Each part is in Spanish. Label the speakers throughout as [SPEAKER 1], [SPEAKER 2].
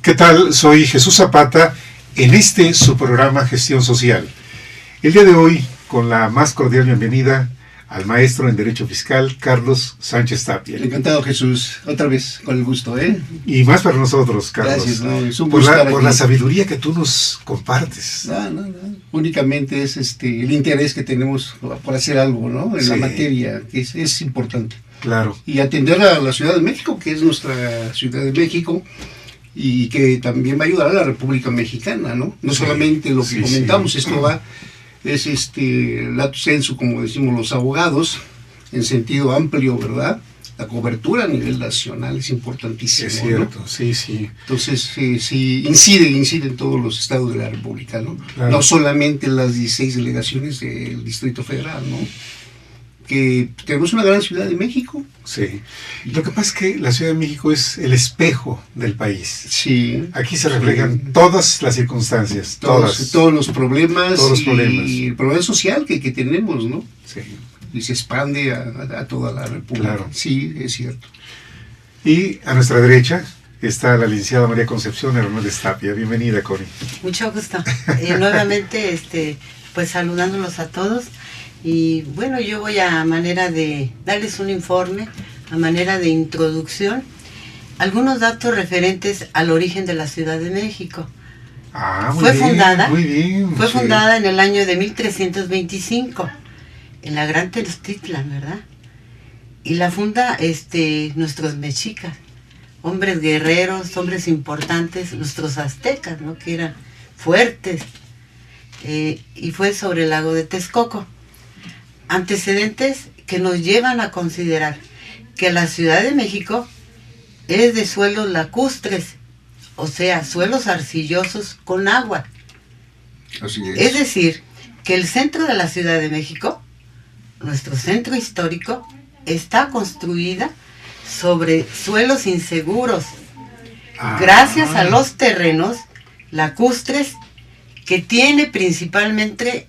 [SPEAKER 1] ¿Qué tal? Soy Jesús Zapata en su programa Gestión Social. El día de hoy, con la más cordial bienvenida al maestro en Derecho Fiscal, Carlos Sánchez Tapia.
[SPEAKER 2] Encantado, Jesús. Otra vez, con el gusto, ¿eh?
[SPEAKER 1] Y más para nosotros, Carlos.
[SPEAKER 2] Gracias, no, es un gusto
[SPEAKER 1] por la sabiduría que tú nos compartes.
[SPEAKER 2] No. Únicamente es el interés que tenemos por hacer algo, ¿no? En la materia, que es importante.
[SPEAKER 1] Claro.
[SPEAKER 2] Y atender a la Ciudad de México, que es nuestra Ciudad de México, y que también va a ayudar a la República Mexicana, ¿no? No solamente lo que comentamos, esto va, es lato sensu, como decimos los abogados, en sentido amplio, ¿verdad? La cobertura a nivel nacional es importantísima.
[SPEAKER 1] Es cierto, ¿no? Sí.
[SPEAKER 2] Entonces, sí, incide en todos los estados de la República, ¿no? Claro. No solamente en las 16 delegaciones del Distrito Federal, ¿no? Que tenemos una gran Ciudad de México.
[SPEAKER 1] Sí. Lo que pasa es que la Ciudad de México es el espejo del país.
[SPEAKER 2] Sí.
[SPEAKER 1] Aquí se reflejan todas las circunstancias,
[SPEAKER 2] todos los problemas.
[SPEAKER 1] Todos los problemas.
[SPEAKER 2] Y el problema social que tenemos, ¿no?
[SPEAKER 1] Sí.
[SPEAKER 2] Y se expande a toda la República.
[SPEAKER 1] Claro.
[SPEAKER 2] Sí, es cierto.
[SPEAKER 1] Y a nuestra derecha está la licenciada María Concepción Hernández Tapia. Bienvenida, Cori.
[SPEAKER 3] Mucho gusto. Nuevamente, pues saludándolos a todos. Y bueno, yo voy a manera de darles un informe, a manera de introducción, algunos datos referentes al origen de la Ciudad de México. Fue fundada en el año de 1325, en la Gran Tenochtitlan, ¿verdad? Y la funda nuestros mexicas, hombres guerreros, hombres importantes, nuestros aztecas, ¿no? Que eran fuertes, y fue sobre el lago de Texcoco. Antecedentes que nos llevan a considerar que la Ciudad de México es de suelos lacustres, o sea, suelos arcillosos con agua.
[SPEAKER 2] Así es.
[SPEAKER 3] Es decir, que el centro de la Ciudad de México, nuestro centro histórico, está construida sobre suelos inseguros, gracias a los terrenos lacustres que tiene principalmente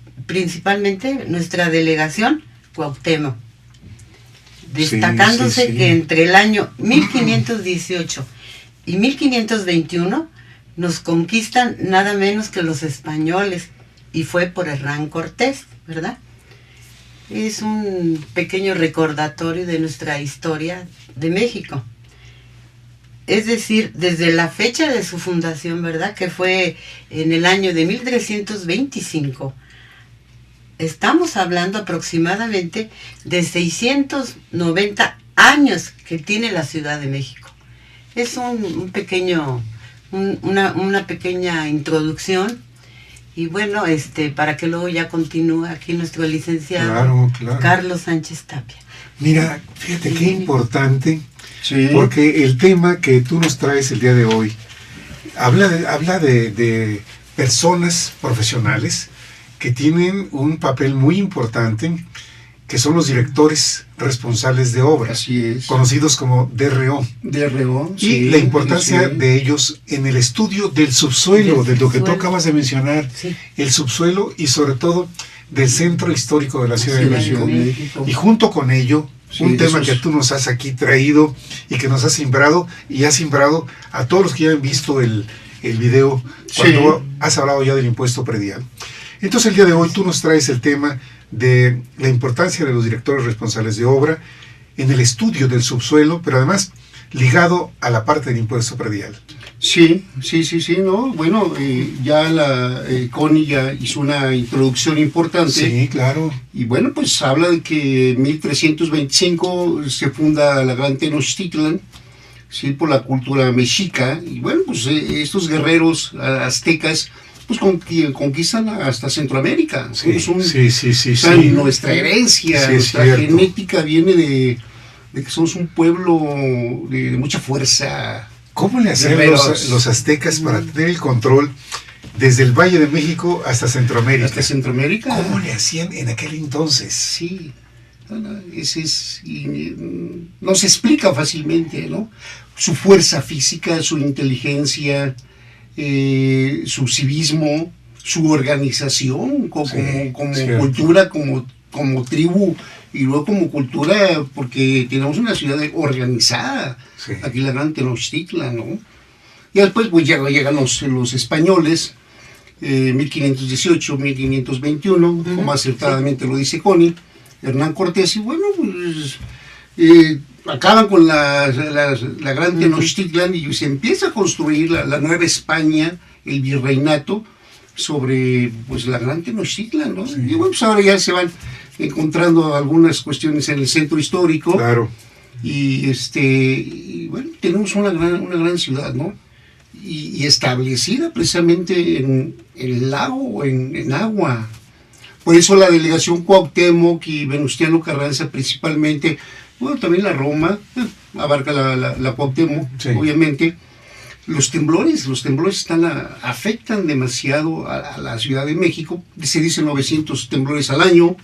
[SPEAKER 3] nuestra delegación Cuauhtémoc, destacándose que entre el año 1518 y 1521 nos conquistan nada menos que los españoles, y fue por Hernán Cortés, ¿verdad? Es un pequeño recordatorio de nuestra historia de México. Es decir, desde la fecha de su fundación, ¿verdad? Que fue en el año de 1325. Estamos hablando aproximadamente de 690 años que tiene la Ciudad de México. Es una pequeña introducción, y bueno, para que luego ya continúe aquí nuestro licenciado
[SPEAKER 1] claro.
[SPEAKER 3] Carlos Sánchez Tapia.
[SPEAKER 1] Mira, fíjate qué importante, porque el tema que tú nos traes el día de hoy habla de personas profesionales que tienen un papel muy importante, que son los directores responsables de obra, conocidos como DRO. Y la importancia de ellos en el estudio del subsuelo, de lo que tú acabas de mencionar, el subsuelo, y sobre todo del centro histórico de la Ciudad de México. Y junto con ello, un tema que tú nos has aquí traído y que nos has simbrado, y has simbrado a todos los que ya han visto el video, cuando has hablado ya del impuesto predial. Entonces el día de hoy tú nos traes el tema de la importancia de los directores responsables de obra en el estudio del subsuelo, pero además ligado a la parte del impuesto predial.
[SPEAKER 2] Sí, ¿no? Bueno, ya la Connie ya hizo una introducción importante.
[SPEAKER 1] Sí, claro.
[SPEAKER 2] Y bueno, pues habla de que en 1325 se funda la Gran Tenochtitlan, sí, por la cultura mexica. Y bueno, pues estos guerreros aztecas pues conquistan hasta Centroamérica.
[SPEAKER 1] Sí.
[SPEAKER 2] Nuestra herencia, nuestra genética viene de que somos un pueblo de mucha fuerza.
[SPEAKER 1] ¿Cómo le hacían los aztecas para tener el control desde el Valle de México hasta Centroamérica? ¿Cómo le hacían en aquel entonces?
[SPEAKER 2] Sí, no se explica fácilmente, ¿no? Su fuerza física, su inteligencia, su civismo, su organización como cultura, como tribu, y luego como cultura, porque tenemos una ciudad organizada, aquí la Gran Tenochtitlan, ¿no? Y después pues llegan los españoles, 1518, 1521, como acertadamente lo dice Connie, Hernán Cortés, y bueno, pues acaban con la gran Tenochtitlan y se empieza a construir la nueva España, el virreinato, sobre pues la gran Tenochtitlan, ¿no? Sí. Y bueno, pues ahora ya se van encontrando algunas cuestiones en el centro histórico.
[SPEAKER 1] Claro.
[SPEAKER 2] Y bueno, tenemos una gran ciudad, ¿no? Y establecida precisamente en el lago, en agua. Por eso la delegación Cuauhtémoc y Venustiano Carranza principalmente, bueno, también la Roma, abarca la Cuauhtémoc, sí. Obviamente. Los temblores afectan demasiado a la Ciudad de México, se dice 900 temblores al año.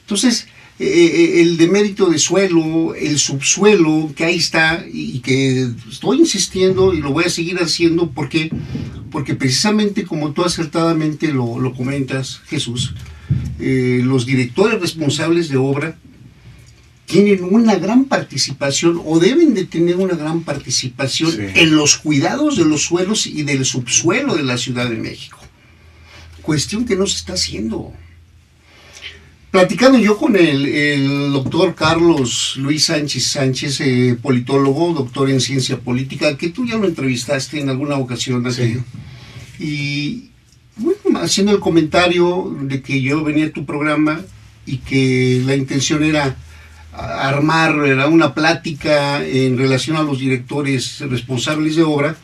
[SPEAKER 2] Entonces, el demérito de suelo, el subsuelo, que ahí está, y que estoy insistiendo y lo voy a seguir haciendo, porque precisamente como tú acertadamente lo comentas, Jesús, los directores responsables de obra tienen una gran participación o deben de tener una gran participación sí. en los cuidados de los suelos y del subsuelo de la Ciudad de México. Cuestión que no se está haciendo. Platicando yo con el doctor Carlos Luis Sánchez, politólogo, doctor en ciencia política, que tú ya lo entrevistaste en alguna ocasión aquí. Sí. Y bueno, haciendo el comentario de que yo venía a tu programa y que la intención era armar una plática en relación a los directores responsables de obra,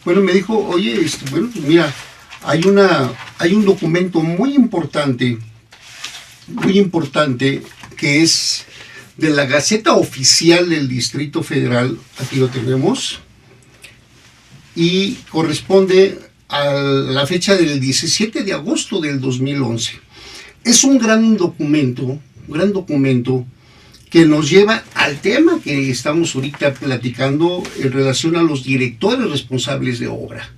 [SPEAKER 2] bueno, me dijo, oye, bueno, pues mira, hay un documento muy importante, que es de la Gaceta Oficial del Distrito Federal, aquí lo tenemos, y corresponde a la fecha del 17 de agosto del 2011. Es un gran documento, que nos lleva al tema que estamos ahorita platicando en relación a los directores responsables de obra.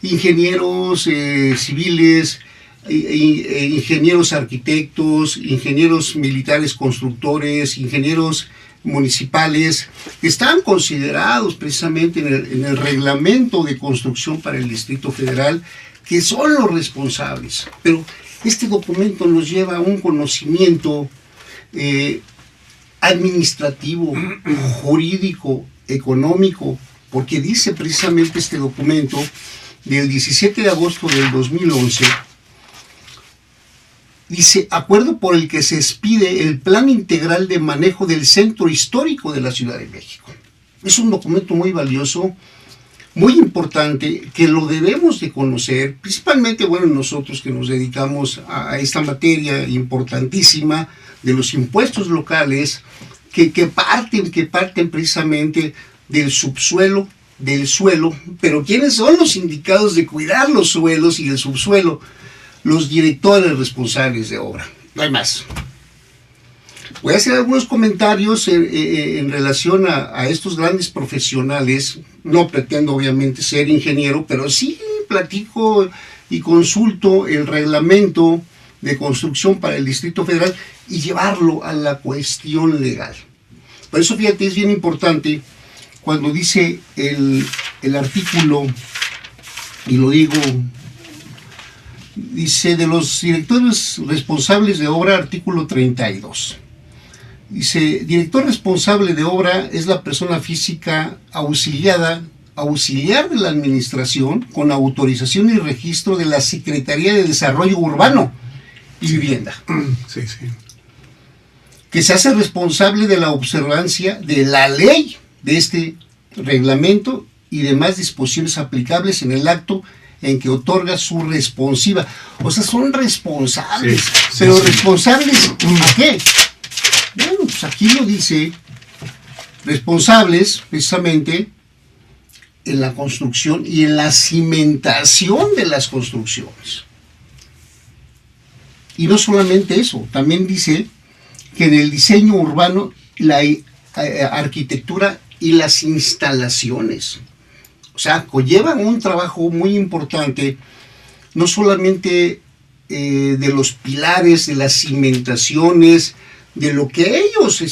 [SPEAKER 2] Ingenieros civiles, ingenieros arquitectos, ingenieros militares constructores, ingenieros municipales, que están considerados precisamente en el reglamento de construcción para el Distrito Federal, que son los responsables. Pero este documento nos lleva a un conocimiento administrativo, jurídico, económico, porque dice precisamente este documento del 17 de agosto del 2011, dice, acuerdo por el que se expide el Plan Integral de Manejo del Centro Histórico de la Ciudad de México. Es un documento muy valioso, muy importante, que lo debemos de conocer, principalmente, bueno, nosotros que nos dedicamos a esta materia importantísima de los impuestos locales, que parten precisamente del subsuelo, del suelo. Pero ¿quiénes son los indicados de cuidar los suelos y el subsuelo? Los directores responsables de obra, no hay más. Voy a hacer algunos comentarios en relación a estos grandes profesionales. No pretendo obviamente ser ingeniero, pero sí platico y consulto el reglamento de construcción para el Distrito Federal y llevarlo a la cuestión legal. Por eso, fíjate, es bien importante cuando dice el artículo, y lo digo, dice de los directores responsables de obra, artículo 32. Dice, director responsable de obra es la persona física auxiliar de la administración con autorización y registro de la Secretaría de Desarrollo Urbano y Vivienda.
[SPEAKER 1] Sí, sí.
[SPEAKER 2] Que se hace responsable de la observancia de la ley de este reglamento y demás disposiciones aplicables en el acto en que otorga su responsiva. O sea, son responsables. Sí, pero sí. ¿Responsables a qué? Bueno, pues aquí lo dice, responsables precisamente en la construcción y en la cimentación de las construcciones. Y no solamente eso, también dice que en el diseño urbano, la arquitectura y las instalaciones. O sea, conllevan un trabajo muy importante, no solamente de los pilares, de las cimentaciones, de lo que ellos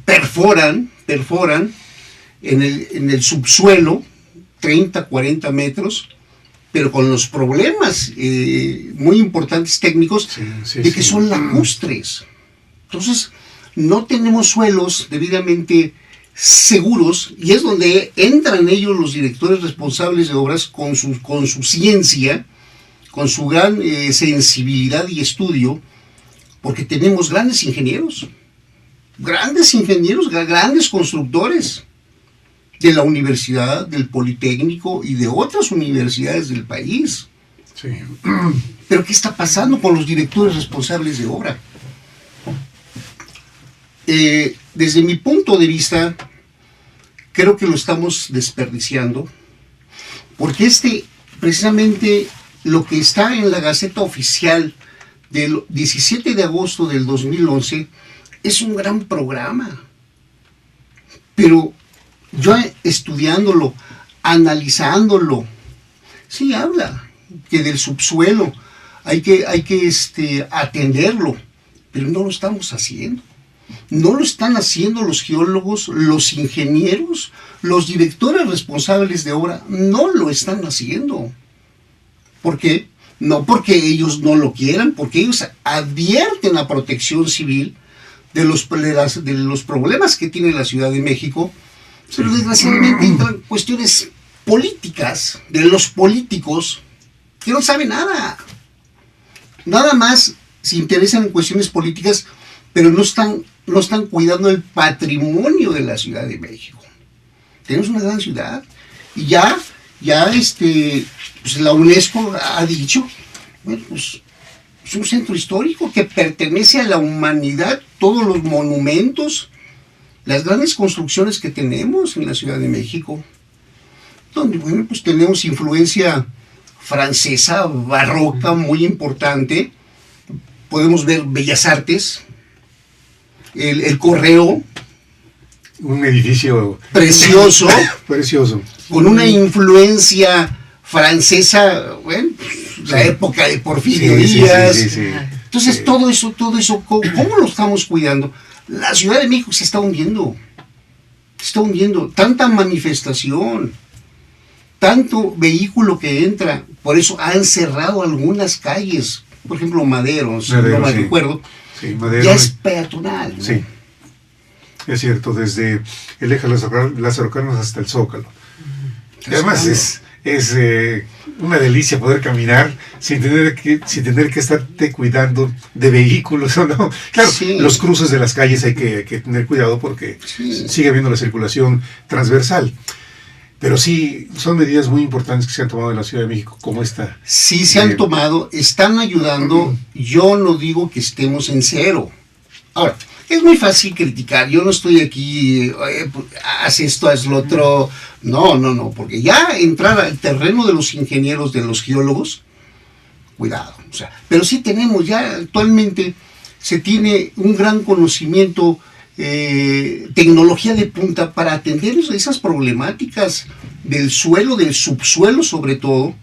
[SPEAKER 2] perforan, en el subsuelo, 30, 40 metros, pero con los problemas muy importantes técnicos de que son lacustres. Entonces, no tenemos suelos debidamente seguros, y es donde entran ellos los directores responsables de obras con su ciencia, con su gran sensibilidad y estudio, porque tenemos grandes ingenieros, grandes constructores de la universidad, del Politécnico y de otras universidades del país.
[SPEAKER 1] Sí.
[SPEAKER 2] Pero ¿qué está pasando con los directores responsables de obra? Desde mi punto de vista, creo que lo estamos desperdiciando, porque precisamente lo que está en la Gaceta Oficial del 17 de agosto del 2011 es un gran programa, pero yo estudiándolo, analizándolo, sí habla que del subsuelo hay que atenderlo, pero no lo estamos haciendo. No lo están haciendo los geólogos, los ingenieros, los directores responsables de obra, no lo están haciendo. ¿Por qué? No porque ellos no lo quieran, porque ellos advierten a Protección Civil de los problemas que tiene la Ciudad de México, pero desgraciadamente entran cuestiones políticas, de los políticos, que no saben nada. Nada más se interesan en cuestiones políticas, pero no están cuidando el patrimonio de la Ciudad de México. Tenemos una gran ciudad, y ya pues la UNESCO ha dicho, bueno, pues es un centro histórico que pertenece a la humanidad, todos los monumentos, las grandes construcciones que tenemos en la Ciudad de México, donde, bueno, pues tenemos influencia francesa, barroca, muy importante. Podemos ver Bellas Artes, el Correo,
[SPEAKER 1] un edificio
[SPEAKER 2] precioso, con una influencia francesa, bueno, la época de Porfirio Díaz. Entonces, todo eso, ¿cómo lo estamos cuidando? La Ciudad de México se está hundiendo, tanta manifestación, tanto vehículo que entra, por eso han cerrado algunas calles, por ejemplo Madero, si no mal recuerdo, Madero, ya es peatonal, ¿no?
[SPEAKER 1] Sí, es cierto, desde el eje de Lázaro Cárdenas hasta el Zócalo. Y además es una delicia poder caminar sin tener que estarte cuidando de vehículos, ¿no? Claro, los cruces de las calles hay que tener cuidado porque sigue habiendo la circulación transversal. Pero sí, son medidas muy importantes que se han tomado en la Ciudad de México, como esta.
[SPEAKER 2] Sí, se han tomado, están ayudando. Yo no digo que estemos en cero. Ahora, es muy fácil criticar. Yo no estoy aquí, haz esto, haz lo otro. No, porque ya entrar al terreno de los ingenieros, de los geólogos, cuidado. O sea, pero sí tenemos, ya actualmente se tiene un gran conocimiento, tecnología de punta para atender esas problemáticas del suelo, del subsuelo sobre todo.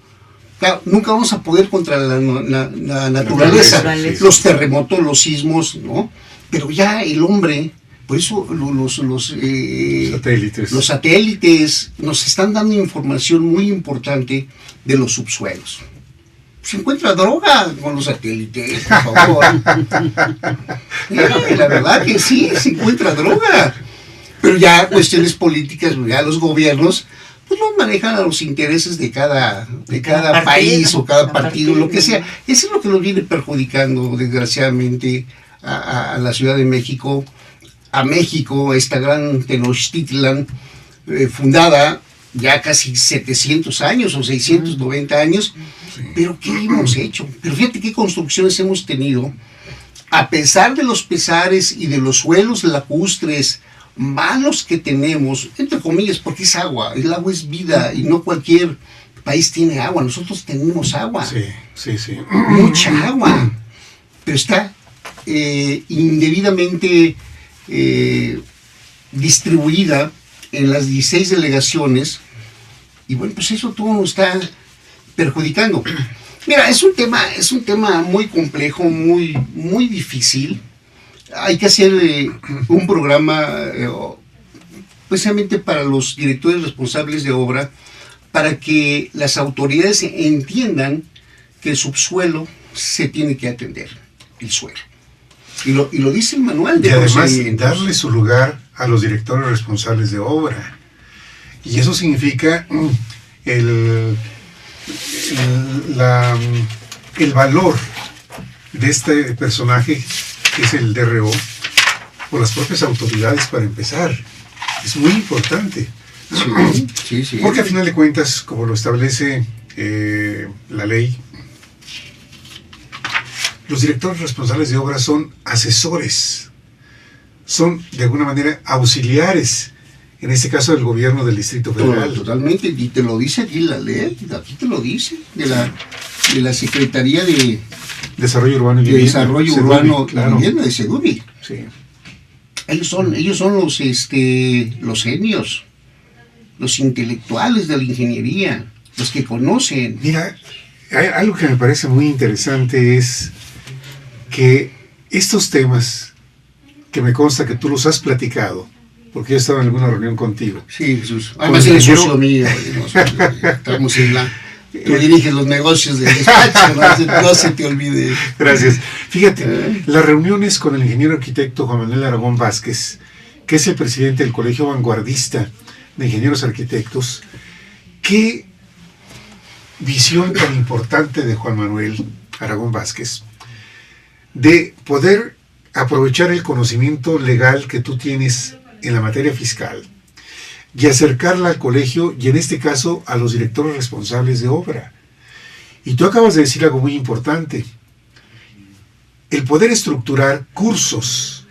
[SPEAKER 2] Claro, nunca vamos a poder contra la naturaleza, los terremotos, los sismos, ¿no? Pero ya el hombre, por eso los satélites nos están dando información muy importante de los subsuelos. Se encuentra droga con los satélites, por favor. La verdad que sí, se encuentra droga. Pero ya cuestiones políticas, ya los gobiernos, pues los manejan a los intereses de cada país o cada partido, lo que sea. Eso es lo que nos viene perjudicando, desgraciadamente, a la Ciudad de México, a México, esta gran Tenochtitlan, fundada ya casi 700 años o 690 años. Pero ¿qué hemos hecho? Pero fíjate qué construcciones hemos tenido, a pesar de los pesares y de los suelos lacustres malos que tenemos, entre comillas, porque es agua, el agua es vida y no cualquier país tiene agua, nosotros tenemos agua,
[SPEAKER 1] sí.
[SPEAKER 2] Mucha agua, pero está indebidamente distribuida en las 16 delegaciones, y bueno, pues eso todo nos está perjudicando. Mira, es un tema muy complejo, muy difícil. Hay que hacer un programa precisamente para los directores responsables de obra, para que las autoridades entiendan que el subsuelo se tiene que atender, el suelo. Y lo dice el manual de
[SPEAKER 1] procedimientos. Y además darle su lugar a los directores responsables de obra. Y eso significa el valor de este personaje, que es el DRO, por las propias autoridades para empezar. Es muy importante.
[SPEAKER 2] Sí.
[SPEAKER 1] Porque al final de cuentas, como lo establece la ley, los directores responsables de obra son asesores, son de alguna manera auxiliares, en este caso del gobierno del Distrito Federal.
[SPEAKER 2] Totalmente, y te lo dice aquí la ley, aquí te lo dice, de la Secretaría de
[SPEAKER 1] Desarrollo Urbano y Vivienda.
[SPEAKER 2] Desarrollo Urbano y
[SPEAKER 1] claro.
[SPEAKER 2] Vivienda, de Seduvi.
[SPEAKER 1] Sí.
[SPEAKER 2] Ellos son los genios, los intelectuales de la ingeniería, los que conocen.
[SPEAKER 1] Mira, algo que me parece muy interesante es que estos temas, que me consta que tú los has platicado, porque yo estaba en alguna reunión contigo.
[SPEAKER 2] Sí, Jesús. Además eres socio mío. Estamos en la... Tú diriges los negocios del despacho, no se te olvide.
[SPEAKER 1] Gracias. Fíjate, las reuniones con el ingeniero arquitecto Juan Manuel Aragón Vázquez, que es el presidente del Colegio Vanguardista de Ingenieros Arquitectos, qué visión tan importante de Juan Manuel Aragón Vázquez, de poder aprovechar el conocimiento legal que tú tienes en la materia fiscal y acercarla al colegio, y en este caso a los directores responsables de obra. Y tú acabas de decir algo muy importante: el poder estructurar cursos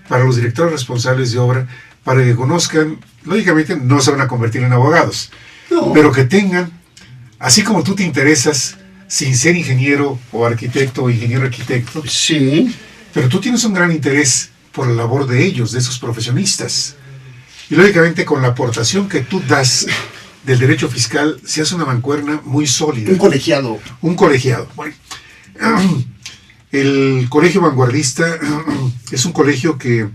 [SPEAKER 1] para los directores responsables de obra, para que conozcan, lógicamente no se van a convertir en abogados, no, pero que tengan, así como tú te interesas sin ser ingeniero o arquitecto o ingeniero arquitecto,
[SPEAKER 2] sí,
[SPEAKER 1] pero tú tienes un gran interés por la labor de ellos, de esos profesionistas. Y lógicamente con la aportación que tú das del derecho fiscal se hace una mancuerna muy sólida.
[SPEAKER 2] Un colegiado.
[SPEAKER 1] Un colegiado. Bueno, el Colegio Vanguardista es un colegio que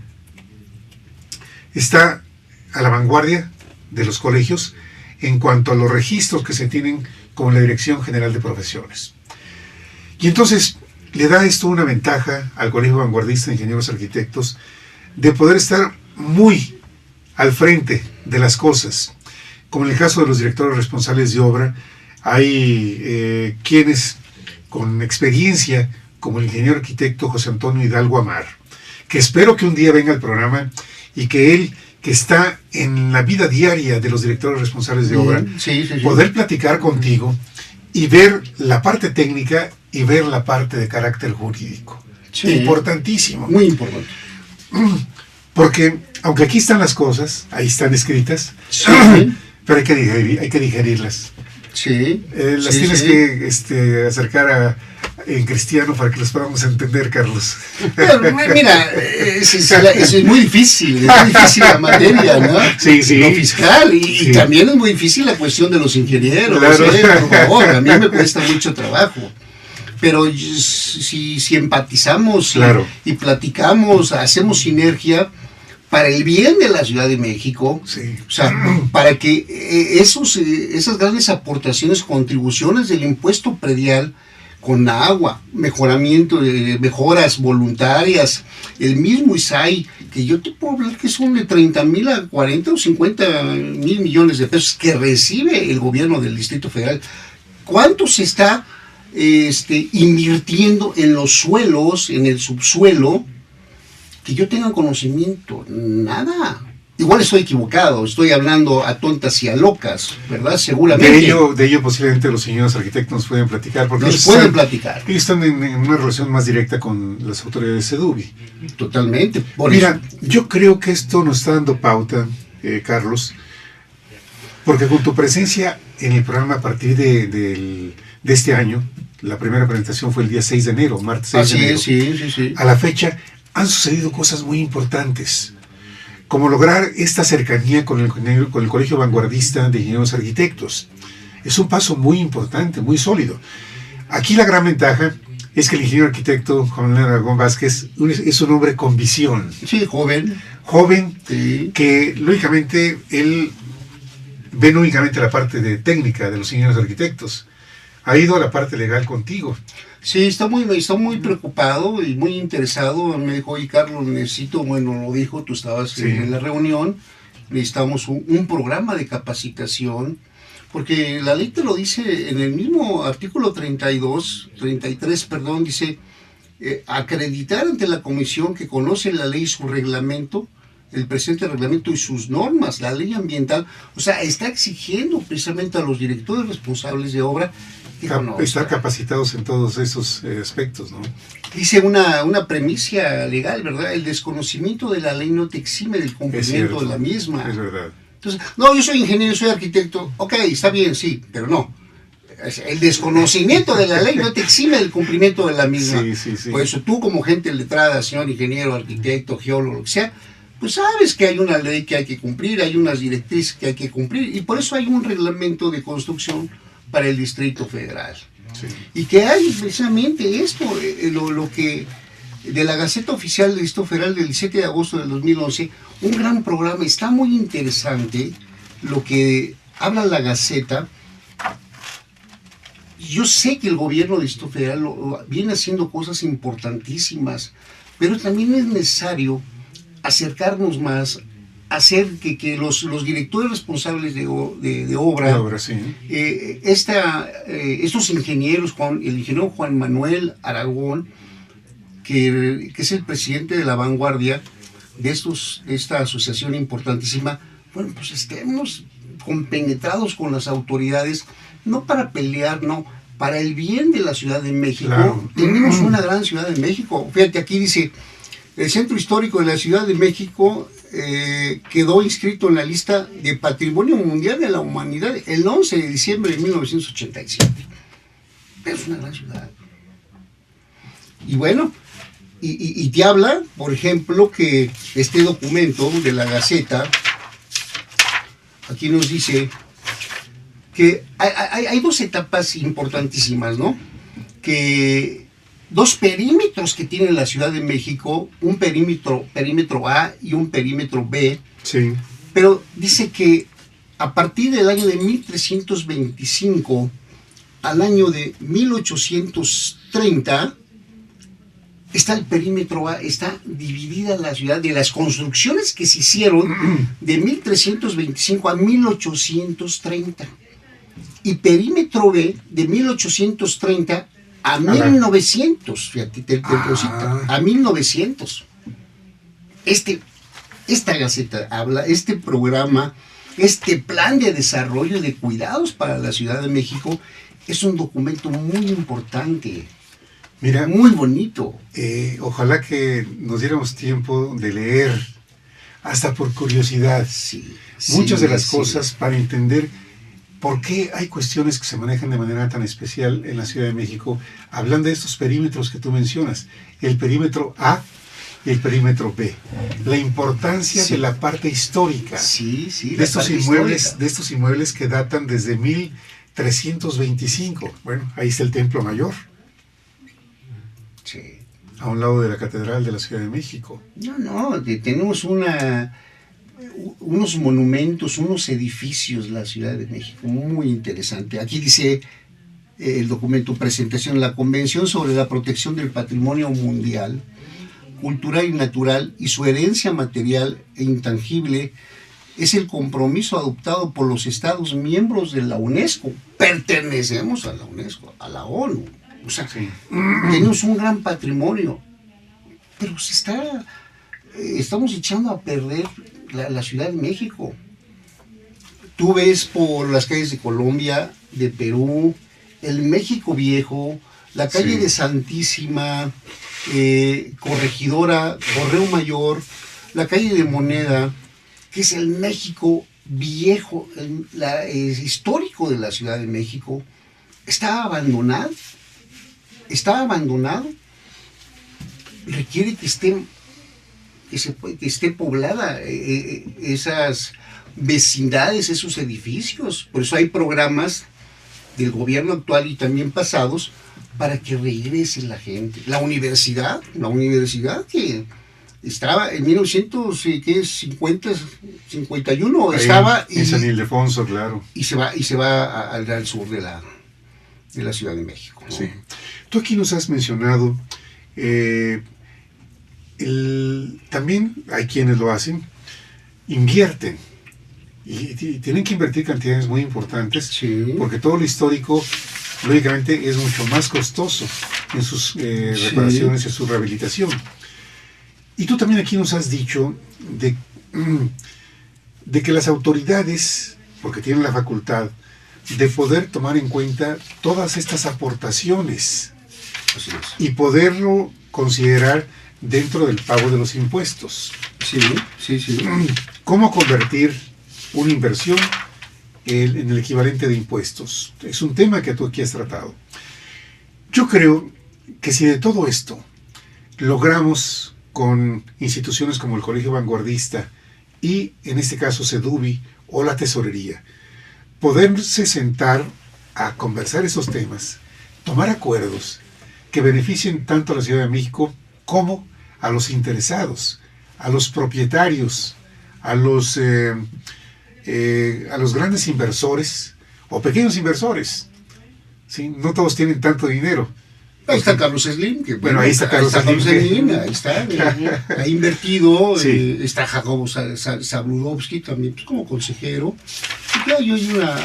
[SPEAKER 1] está a la vanguardia de los colegios en cuanto a los registros que se tienen con la Dirección General de Profesiones. Y entonces le da esto una ventaja al Colegio Vanguardista de Ingenieros Arquitectos de poder estar muy al frente de las cosas. Como en el caso de los directores responsables de obra, hay quienes con experiencia, como el ingeniero arquitecto José Antonio Hidalgo Amar, que espero que un día venga al programa y que él, que está en la vida diaria de los directores responsables de obra, poder platicar contigo y ver la parte técnica y ver la parte de carácter jurídico. Sí, importantísimo.
[SPEAKER 2] Muy importante.
[SPEAKER 1] Porque, aunque aquí están las cosas, ahí están escritas, sí, pero hay que digerirlas.
[SPEAKER 2] Sí.
[SPEAKER 1] Las tienes que acercar en cristiano para que las podamos entender, Carlos.
[SPEAKER 2] Pero, mira, es muy difícil la materia, ¿no?
[SPEAKER 1] Sí, sí.
[SPEAKER 2] Lo fiscal, y también es muy difícil la cuestión de los ingenieros,
[SPEAKER 1] claro.
[SPEAKER 2] Por favor, a mí me cuesta mucho trabajo. Pero si empatizamos, claro, y platicamos, hacemos sinergia para el bien de la Ciudad de México,
[SPEAKER 1] sí,
[SPEAKER 2] o sea, para que esas grandes aportaciones, contribuciones del impuesto predial con agua, mejoramiento de mejoras voluntarias, el mismo ISAI, que yo te puedo hablar que son de 30,000 a 40 o 50,000 millones de pesos que recibe el gobierno del Distrito Federal. ¿Cuánto se está invirtiendo en los suelos, en el subsuelo? Que yo tenga conocimiento, nada. Igual estoy equivocado, estoy hablando a tontas y a locas, ¿verdad? Seguramente.
[SPEAKER 1] De ello posiblemente los señores arquitectos nos pueden platicar. Porque
[SPEAKER 2] nos pueden platicar.
[SPEAKER 1] Ellos están en una relación más directa con las autoridades de Seduvi.
[SPEAKER 2] Totalmente.
[SPEAKER 1] Mira, yo creo que esto nos está dando pauta, Carlos, porque con tu presencia en el programa a partir de este año, la primera presentación fue el día 6 de enero, martes 6 de enero.
[SPEAKER 2] Sí.
[SPEAKER 1] A la fecha han sucedido cosas muy importantes, como lograr esta cercanía con el Colegio Vanguardista de Ingenieros Arquitectos. Es un paso muy importante, muy sólido. Aquí la gran ventaja es que el ingeniero arquitecto Juan Manuel Aragón Vázquez es un hombre con visión.
[SPEAKER 2] Sí, joven.
[SPEAKER 1] Joven,
[SPEAKER 2] Sí.
[SPEAKER 1] que lógicamente él ve no únicamente la parte de técnica de los ingenieros arquitectos, ha ido a la parte legal contigo.
[SPEAKER 2] Sí, está muy preocupado y muy interesado. Me dijo, oye, Carlos, necesito, bueno, lo dijo, tú estabas
[SPEAKER 1] Sí.
[SPEAKER 2] en la reunión, necesitamos un programa de capacitación, porque la ley te lo dice en el mismo artículo 33, dice, acreditar ante la comisión que conoce la ley y su reglamento, el presente reglamento y sus normas, la ley ambiental. O sea, está exigiendo precisamente a los directores responsables de obra que
[SPEAKER 1] Estar capacitados en todos esos aspectos, ¿no?
[SPEAKER 2] Dice una premisa legal, ¿verdad? El desconocimiento de la ley no te exime del cumplimiento de la misma.
[SPEAKER 1] Es verdad.
[SPEAKER 2] Entonces, no, yo soy ingeniero, soy arquitecto. Ok, está bien, sí, pero no. El desconocimiento de la ley no te exime del cumplimiento de la misma.
[SPEAKER 1] Sí.
[SPEAKER 2] Por eso tú, como gente letrada, señor ingeniero, arquitecto, geólogo, lo que sea, pues sabes que hay una ley que hay que cumplir, hay unas directrices que hay que cumplir, y por eso hay un reglamento de construcción para el Distrito Federal.
[SPEAKER 1] Sí.
[SPEAKER 2] Y que hay precisamente esto, lo que de la Gaceta Oficial del Distrito Federal del 17 de agosto del 2011, un gran programa, está muy interesante lo que habla la Gaceta. Yo sé que el gobierno del Distrito Federal viene haciendo cosas importantísimas, pero también es necesario acercarnos más, hacer que los directores responsables de obra,
[SPEAKER 1] Sí.
[SPEAKER 2] Estos ingenieros, el ingeniero Juan Manuel Aragón, que es el presidente de la vanguardia de esta asociación importantísima, bueno, pues estemos compenetrados con las autoridades, no para pelear, no, para el bien de la Ciudad de México.
[SPEAKER 1] Claro.
[SPEAKER 2] Tenemos una gran Ciudad de México. Fíjate, aquí dice, el Centro Histórico de la Ciudad de México quedó inscrito en la lista de Patrimonio Mundial de la Humanidad el 11 de diciembre de 1987. Es una gran ciudad. Y bueno, y te habla, por ejemplo, que este documento de la Gaceta, aquí nos dice que hay dos etapas importantísimas, ¿no? Que dos perímetros que tiene la Ciudad de México, un perímetro A y un perímetro B.
[SPEAKER 1] Sí.
[SPEAKER 2] Pero dice que a partir del año de 1325 al año de 1830 está el perímetro A, está dividida la ciudad de las construcciones que se hicieron de 1325 a 1830. Y perímetro B de 1830 a 1900, fíjate, a 1900. Esta Gaceta habla, este programa, este plan de desarrollo y de cuidados para la Ciudad de México es un documento muy importante.
[SPEAKER 1] Mira,
[SPEAKER 2] muy bonito.
[SPEAKER 1] Ojalá que nos diéramos tiempo de leer, hasta por curiosidad, muchas de las cosas para entender por qué hay cuestiones que se manejan de manera tan especial en la Ciudad de México. Hablando de estos perímetros que tú mencionas, el perímetro A y el perímetro B, la importancia de la parte histórica de estos inmuebles que datan desde 1325. Bueno, ahí está el Templo Mayor.
[SPEAKER 2] Sí.
[SPEAKER 1] A un lado de la Catedral de la Ciudad de México.
[SPEAKER 2] No, tenemos unos monumentos, unos edificios de la Ciudad de México, muy interesante. Aquí dice el documento presentación, la Convención sobre la Protección del Patrimonio Mundial, Cultural y Natural y su herencia material e intangible es el compromiso adoptado por los Estados miembros de la UNESCO. Pertenecemos a la UNESCO, a la ONU. O sea, tenemos un gran patrimonio, pero estamos echando a perder la Ciudad de México. Tú ves por las calles de Colombia, de Perú, el México Viejo, la calle de Santísima, Corregidora, Correo Mayor, la calle de Moneda, que es el México Viejo, histórico de la Ciudad de México. Está abandonado, requiere que esté poblada esas vecindades, esos edificios. Por eso hay programas del gobierno actual y también pasados para que regrese la gente. La universidad que estaba en 1951 estaba
[SPEAKER 1] en San Ildefonso, claro.
[SPEAKER 2] Y se va al sur de la Ciudad de México, ¿no?
[SPEAKER 1] Sí. Tú aquí nos has mencionado, también hay quienes lo hacen, invierten, y tienen que invertir cantidades muy importantes,
[SPEAKER 2] sí,
[SPEAKER 1] porque todo lo histórico, lógicamente, es mucho más costoso en sus reparaciones y en su rehabilitación. Y tú también aquí nos has dicho de que las autoridades, porque tienen la facultad de poder tomar en cuenta todas estas aportaciones y poderlo considerar dentro del pago de los impuestos.
[SPEAKER 2] Sí.
[SPEAKER 1] ¿Cómo convertir una inversión en el equivalente de impuestos? Es un tema que tú aquí has tratado. Yo creo que si de todo esto logramos con instituciones como el Colegio Vanguardista y en este caso CEDUBI o la Tesorería, poderse sentar a conversar esos temas, tomar acuerdos que beneficien tanto a la Ciudad de México como a los interesados, a los propietarios, a los grandes inversores o pequeños inversores, ¿sí? No todos tienen tanto dinero.
[SPEAKER 2] Ahí está Carlos Slim, que
[SPEAKER 1] bueno, ahí está Carlos Slim,
[SPEAKER 2] ha invertido,
[SPEAKER 1] sí.
[SPEAKER 2] Está Jacobo Zabludovsky también, pues, como consejero. Y claro, hay una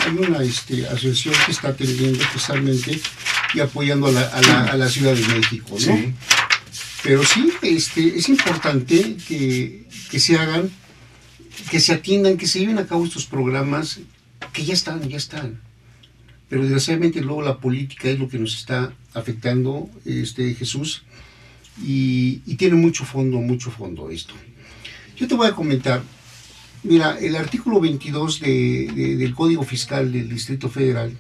[SPEAKER 2] asociación que está atendiendo especialmente y apoyando a la Ciudad de México, ¿no?
[SPEAKER 1] Sí.
[SPEAKER 2] Pero sí, es importante que se hagan, que se atiendan, que se lleven a cabo estos programas que ya están. Pero desgraciadamente luego la política es lo que nos está afectando, Jesús, y tiene mucho fondo esto. Yo te voy a comentar, mira, el artículo 22 del Código Fiscal del Distrito Federal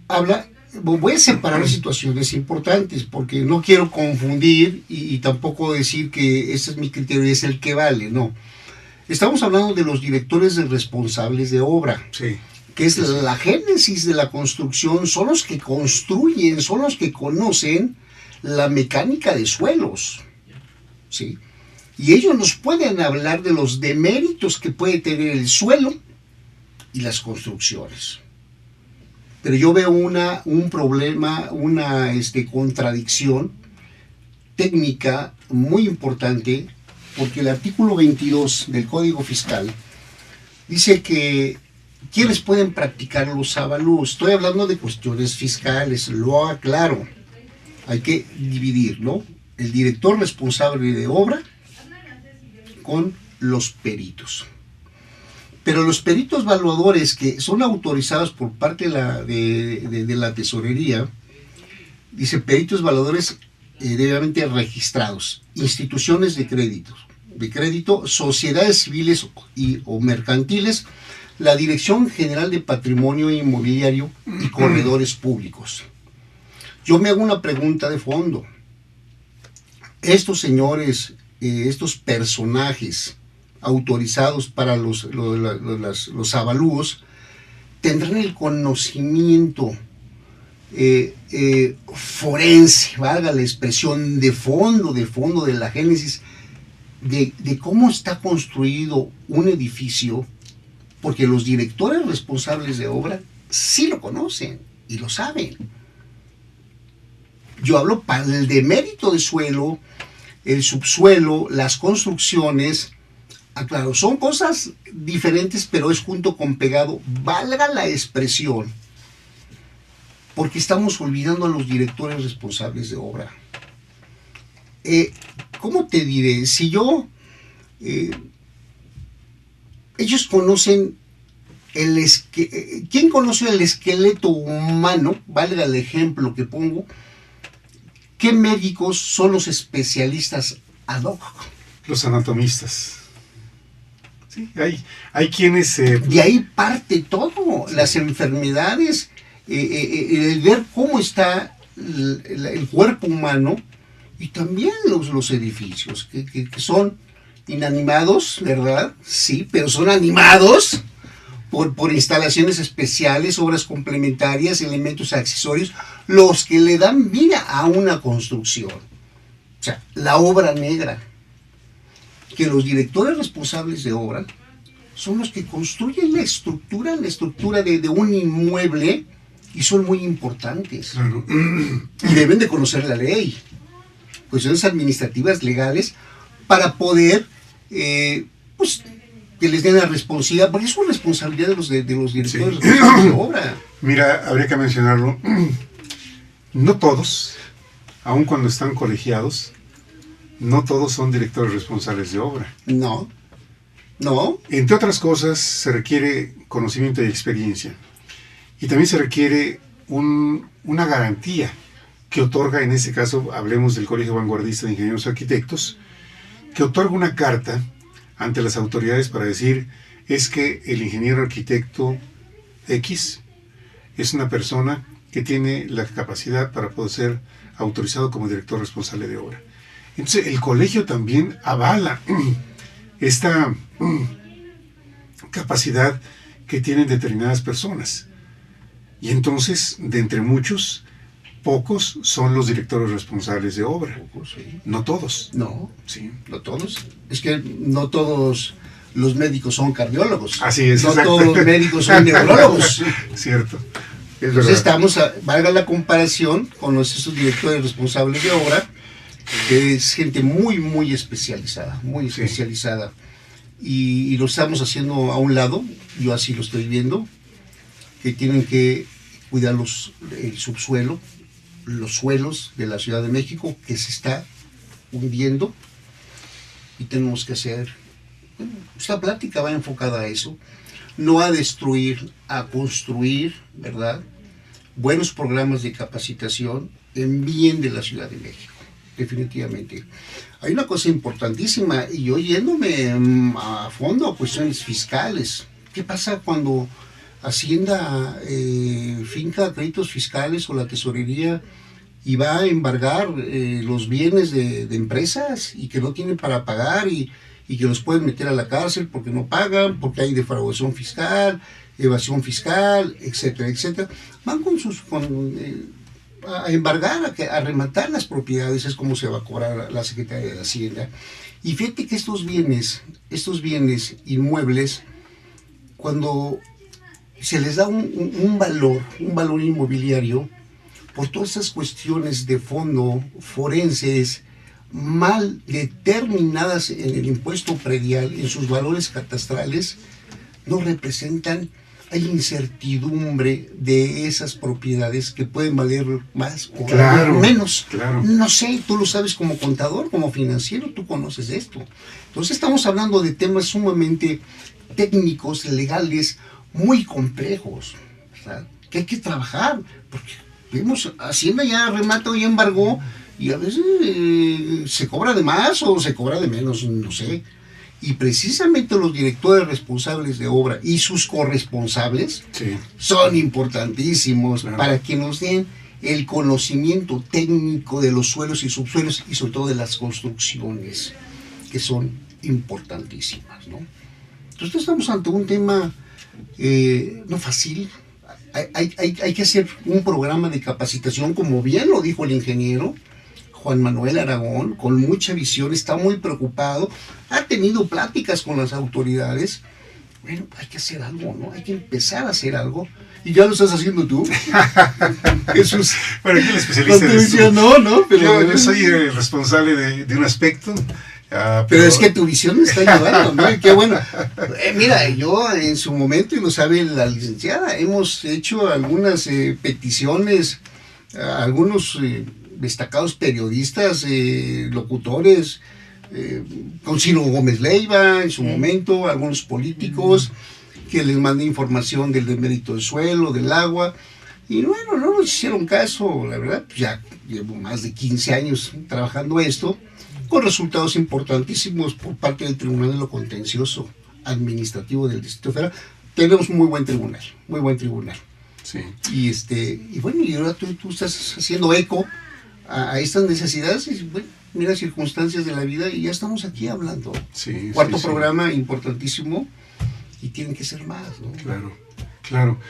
[SPEAKER 2] habla, voy a separar situaciones importantes, porque no quiero confundir y tampoco decir que ese es mi criterio y es el que vale, no. Estamos hablando de los directores responsables de obra.
[SPEAKER 1] Sí.
[SPEAKER 2] Que es la génesis de la construcción, son los que construyen, son los que conocen la mecánica de suelos, ¿sí? Y ellos nos pueden hablar de los deméritos que puede tener el suelo y las construcciones. Pero yo veo un problema, una contradicción técnica muy importante, porque el artículo 22 del Código Fiscal dice que ¿quiénes pueden practicar los avalúos? Estoy hablando de cuestiones fiscales, lo aclaro. Hay que dividir, ¿no? El director responsable de obra con los peritos. Pero los peritos evaluadores que son autorizados por parte de la tesorería, dice peritos evaluadores debidamente registrados, instituciones de crédito, sociedades civiles o mercantiles, la Dirección General de Patrimonio Inmobiliario y Corredores Públicos. Yo me hago una pregunta de fondo. Estos señores, estos personajes autorizados para los avalúos, tendrán el conocimiento forense, valga la expresión, de fondo de la génesis, de cómo está construido un edificio, porque los directores responsables de obra sí lo conocen y lo saben. Yo hablo para el demérito de suelo, el subsuelo, las construcciones. Claro, son cosas diferentes, pero es junto con pegado, valga la expresión, porque estamos olvidando a los directores responsables de obra. ¿Cómo te diré? Si yo... ellos conocen ¿quién conoce el esqueleto humano? Valga el ejemplo que pongo. ¿Qué médicos son los especialistas ad hoc?
[SPEAKER 1] Los anatomistas. Sí, hay quienes...
[SPEAKER 2] De ahí parte todo, sí. Las enfermedades, el ver cómo está el cuerpo humano y también los edificios, que son inanimados, ¿verdad? Sí, pero son animados por instalaciones especiales, obras complementarias, elementos accesorios, los que le dan vida a una construcción. O sea, la obra negra. Que los directores responsables de obra son los que construyen la estructura de un inmueble, y son muy importantes.
[SPEAKER 1] Claro.
[SPEAKER 2] Y deben de conocer la ley, cuestiones administrativas, legales, para poder, pues, que les den la responsabilidad, porque es una responsabilidad de los directores
[SPEAKER 1] Sí.
[SPEAKER 2] responsables de obra.
[SPEAKER 1] Mira, habría que mencionarlo. No todos, aun cuando están colegiados, no todos son directores responsables de obra.
[SPEAKER 2] No.
[SPEAKER 1] Entre otras cosas, se requiere conocimiento y experiencia. Y también se requiere una garantía que otorga, en este caso, hablemos del Colegio Vanguardista de Ingenieros Arquitectos, que otorga una carta ante las autoridades para decir, es que el ingeniero arquitecto X es una persona que tiene la capacidad para poder ser autorizado como director responsable de obra. Entonces, el colegio también avala esta capacidad que tienen determinadas personas. Y entonces, de entre muchos, pocos son los directores responsables de obra.
[SPEAKER 2] Pocos, sí.
[SPEAKER 1] No todos.
[SPEAKER 2] No,
[SPEAKER 1] Sí.
[SPEAKER 2] no todos. Es que no todos los médicos son cardiólogos.
[SPEAKER 1] Así es.
[SPEAKER 2] No
[SPEAKER 1] exacto.
[SPEAKER 2] todos los médicos son neurólogos.
[SPEAKER 1] Cierto. Es
[SPEAKER 2] Entonces
[SPEAKER 1] verdad.
[SPEAKER 2] valga la comparación con esos directores responsables de obra, que es gente muy, muy especializada, muy
[SPEAKER 1] Sí.
[SPEAKER 2] especializada. Y lo estamos haciendo a un lado, yo así lo estoy viendo, que tienen que cuidar el subsuelo, los suelos de la Ciudad de México, que se está hundiendo, y tenemos que hacer, bueno, esta plática va enfocada a eso, no a destruir, a construir, ¿verdad? Buenos programas de capacitación en bien de la Ciudad de México, definitivamente. Hay una cosa importantísima, y yo yéndome a fondo a cuestiones fiscales. ¿Qué pasa cuando Hacienda finca créditos fiscales o la tesorería y va a embargar los bienes de empresas y que no tienen para pagar y que los pueden meter a la cárcel porque no pagan, porque hay defraudación fiscal, evasión fiscal, etcétera, etcétera? Van a embargar, a rematar las propiedades, es como se va a cobrar la Secretaría de Hacienda. Y fíjate que estos bienes inmuebles, cuando se les da un valor inmobiliario, por todas esas cuestiones de fondo forenses mal determinadas en el impuesto predial, en sus valores catastrales, no representan, hay incertidumbre de esas propiedades que pueden valer más o valer menos.
[SPEAKER 1] Claro.
[SPEAKER 2] No sé, tú lo sabes como contador, como financiero, tú conoces esto. Entonces estamos hablando de temas sumamente técnicos, legales, muy complejos, ¿verdad? Que hay que trabajar, porque vemos, Hacienda ya remata y embargó, y a veces se cobra de más o se cobra de menos, no sé. Y precisamente los directores responsables de obra y sus corresponsables
[SPEAKER 1] Sí.
[SPEAKER 2] son importantísimos,
[SPEAKER 1] Claro,
[SPEAKER 2] para que nos den el conocimiento técnico de los suelos y subsuelos y sobre todo de las construcciones, que son importantísimas, ¿no? Entonces estamos ante un tema no fácil. Hay que hacer un programa de capacitación, como bien lo dijo el ingeniero Juan Manuel Aragón, con mucha visión, está muy preocupado, ha tenido pláticas con las autoridades. Bueno, hay que hacer algo, ¿no? Hay que empezar a hacer algo. Y ya lo estás haciendo tú. Jesús.
[SPEAKER 1] Bueno, aquí el especialista eres tú.
[SPEAKER 2] No, pero
[SPEAKER 1] Yo soy el responsable de un aspecto.
[SPEAKER 2] Pero es que tu visión me está ayudando, ¿no? Y qué bueno. Mira, yo en su momento, y lo sabe la licenciada, hemos hecho algunas peticiones a algunos destacados periodistas, locutores, con Ciro Gómez Leiva en su momento, algunos políticos, que les mandé información del demérito del suelo, del agua, y bueno, no nos hicieron caso, la verdad. Pues ya llevo más de 15 años trabajando esto, con resultados importantísimos por parte del Tribunal de lo Contencioso Administrativo del Distrito Federal. Tenemos muy buen tribunal, muy buen tribunal.
[SPEAKER 1] Sí.
[SPEAKER 2] Y bueno, y ahora tú estás haciendo eco a estas necesidades, y bueno, mira, circunstancias de la vida, y ya estamos aquí hablando.
[SPEAKER 1] Sí,
[SPEAKER 2] Cuarto
[SPEAKER 1] sí,
[SPEAKER 2] programa importantísimo, y tienen que ser más, ¿no?
[SPEAKER 1] Claro, claro.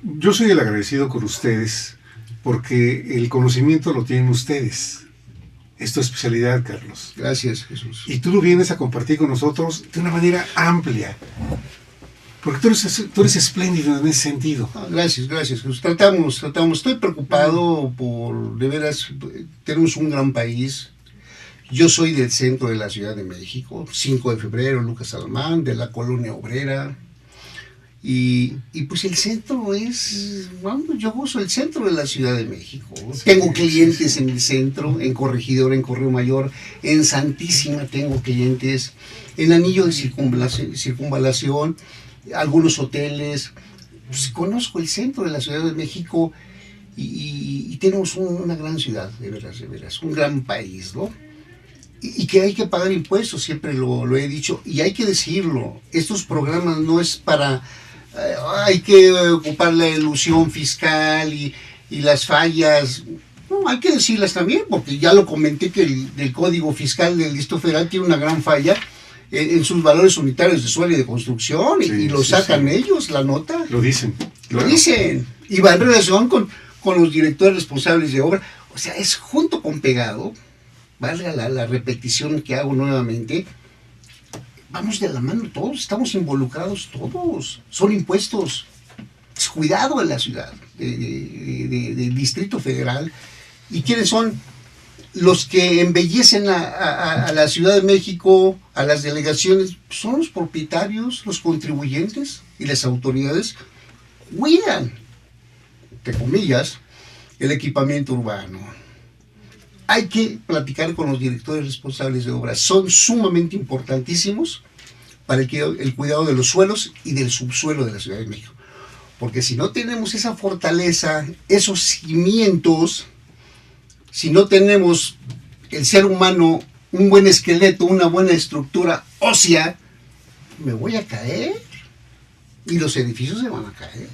[SPEAKER 1] Yo soy el agradecido con ustedes porque el conocimiento lo tienen ustedes. Es tu especialidad, Carlos.
[SPEAKER 2] Gracias, Jesús.
[SPEAKER 1] Y tú lo vienes a compartir con nosotros de una manera amplia. Porque tú eres espléndido en ese sentido.
[SPEAKER 2] Gracias, Jesús. Tratamos. Estoy preocupado por, de veras, tenemos un gran país. Yo soy del centro de la Ciudad de México, 5 de febrero, Lucas Alamán, de la Colonia Obrera. Y pues el centro es, bueno, yo gozo el centro de la Ciudad de México. Sí, tengo clientes en el centro, en Corregidora, en Correo Mayor, en Santísima tengo clientes, en Anillo de Circunvalación, algunos hoteles. Pues conozco el centro de la Ciudad de México y tenemos una gran ciudad, de veras, un gran país, ¿no? Y que hay que pagar impuestos, siempre lo he dicho, y hay que decirlo. Estos programas no es para... hay que ocupar la ilusión fiscal y las fallas. No, hay que decirlas también, porque ya lo comenté que el Código Fiscal del Distrito Federal tiene una gran falla en sus valores unitarios de suelo y de construcción, sí, y lo sacan ellos, la nota.
[SPEAKER 1] Lo dicen.
[SPEAKER 2] Claro. Lo dicen. Y va en relación con los directores responsables de obra. O sea, es junto con pegado, vale la repetición que hago nuevamente. Vamos de la mano todos, estamos involucrados todos. Son impuestos. Es cuidado de la ciudad, del Distrito Federal. ¿Y quiénes son los que embellecen a la Ciudad de México, a las delegaciones? Son los propietarios, los contribuyentes y las autoridades. Cuidan, entre comillas, el equipamiento urbano. Hay que platicar con los directores responsables de obras. Son sumamente importantísimos para el cuidado de los suelos y del subsuelo de la Ciudad de México. Porque si no tenemos esa fortaleza, esos cimientos, si no tenemos el ser humano un buen esqueleto, una buena estructura ósea, me voy a caer y los edificios se van a caer.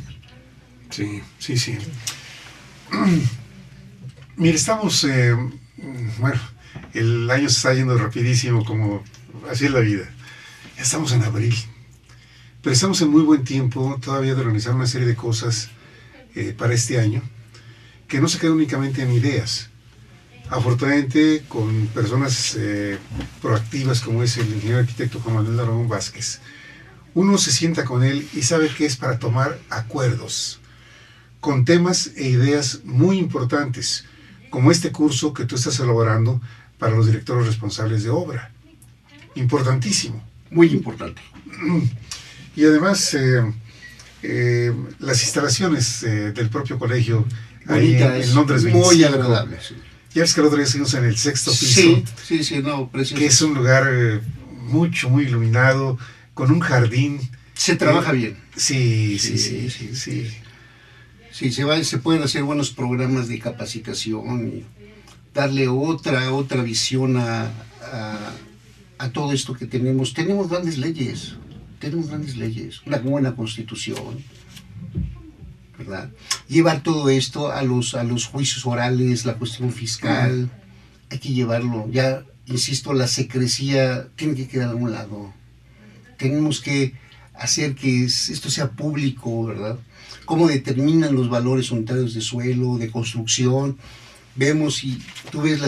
[SPEAKER 1] Sí. Mire, estamos, bueno, el año se está yendo rapidísimo, como así es la vida. Ya estamos en abril, pero estamos en muy buen tiempo todavía de organizar una serie de cosas para este año, que no se quedan únicamente en ideas. Afortunadamente, con personas proactivas como es el ingeniero arquitecto Juan Manuel Aragón Vázquez, uno se sienta con él y sabe que es para tomar acuerdos, con temas e ideas muy importantes, como este curso que tú estás elaborando para los directores responsables de obra. Importantísimo.
[SPEAKER 2] Muy importante.
[SPEAKER 1] Y además, las instalaciones del propio colegio ahí en Londres 25.
[SPEAKER 2] Muy agradable, sí.
[SPEAKER 1] Ya ves que el otro día estuvimos en el 6º piso.
[SPEAKER 2] Sí, no, precioso.
[SPEAKER 1] Que es un lugar muy iluminado, con un jardín.
[SPEAKER 2] Se trabaja bien.
[SPEAKER 1] Sí.
[SPEAKER 2] Sí, se pueden hacer buenos programas de capacitación y darle otra visión a todo esto que tenemos. Tenemos grandes leyes, una buena constitución, ¿verdad? Llevar todo esto a los juicios orales, la cuestión fiscal, hay que llevarlo. Ya, insisto, la secrecía tiene que quedar a un lado. Tenemos que hacer que esto sea público, ¿verdad? Cómo determinan los valores unitarios de suelo, de construcción. Vemos y tú ves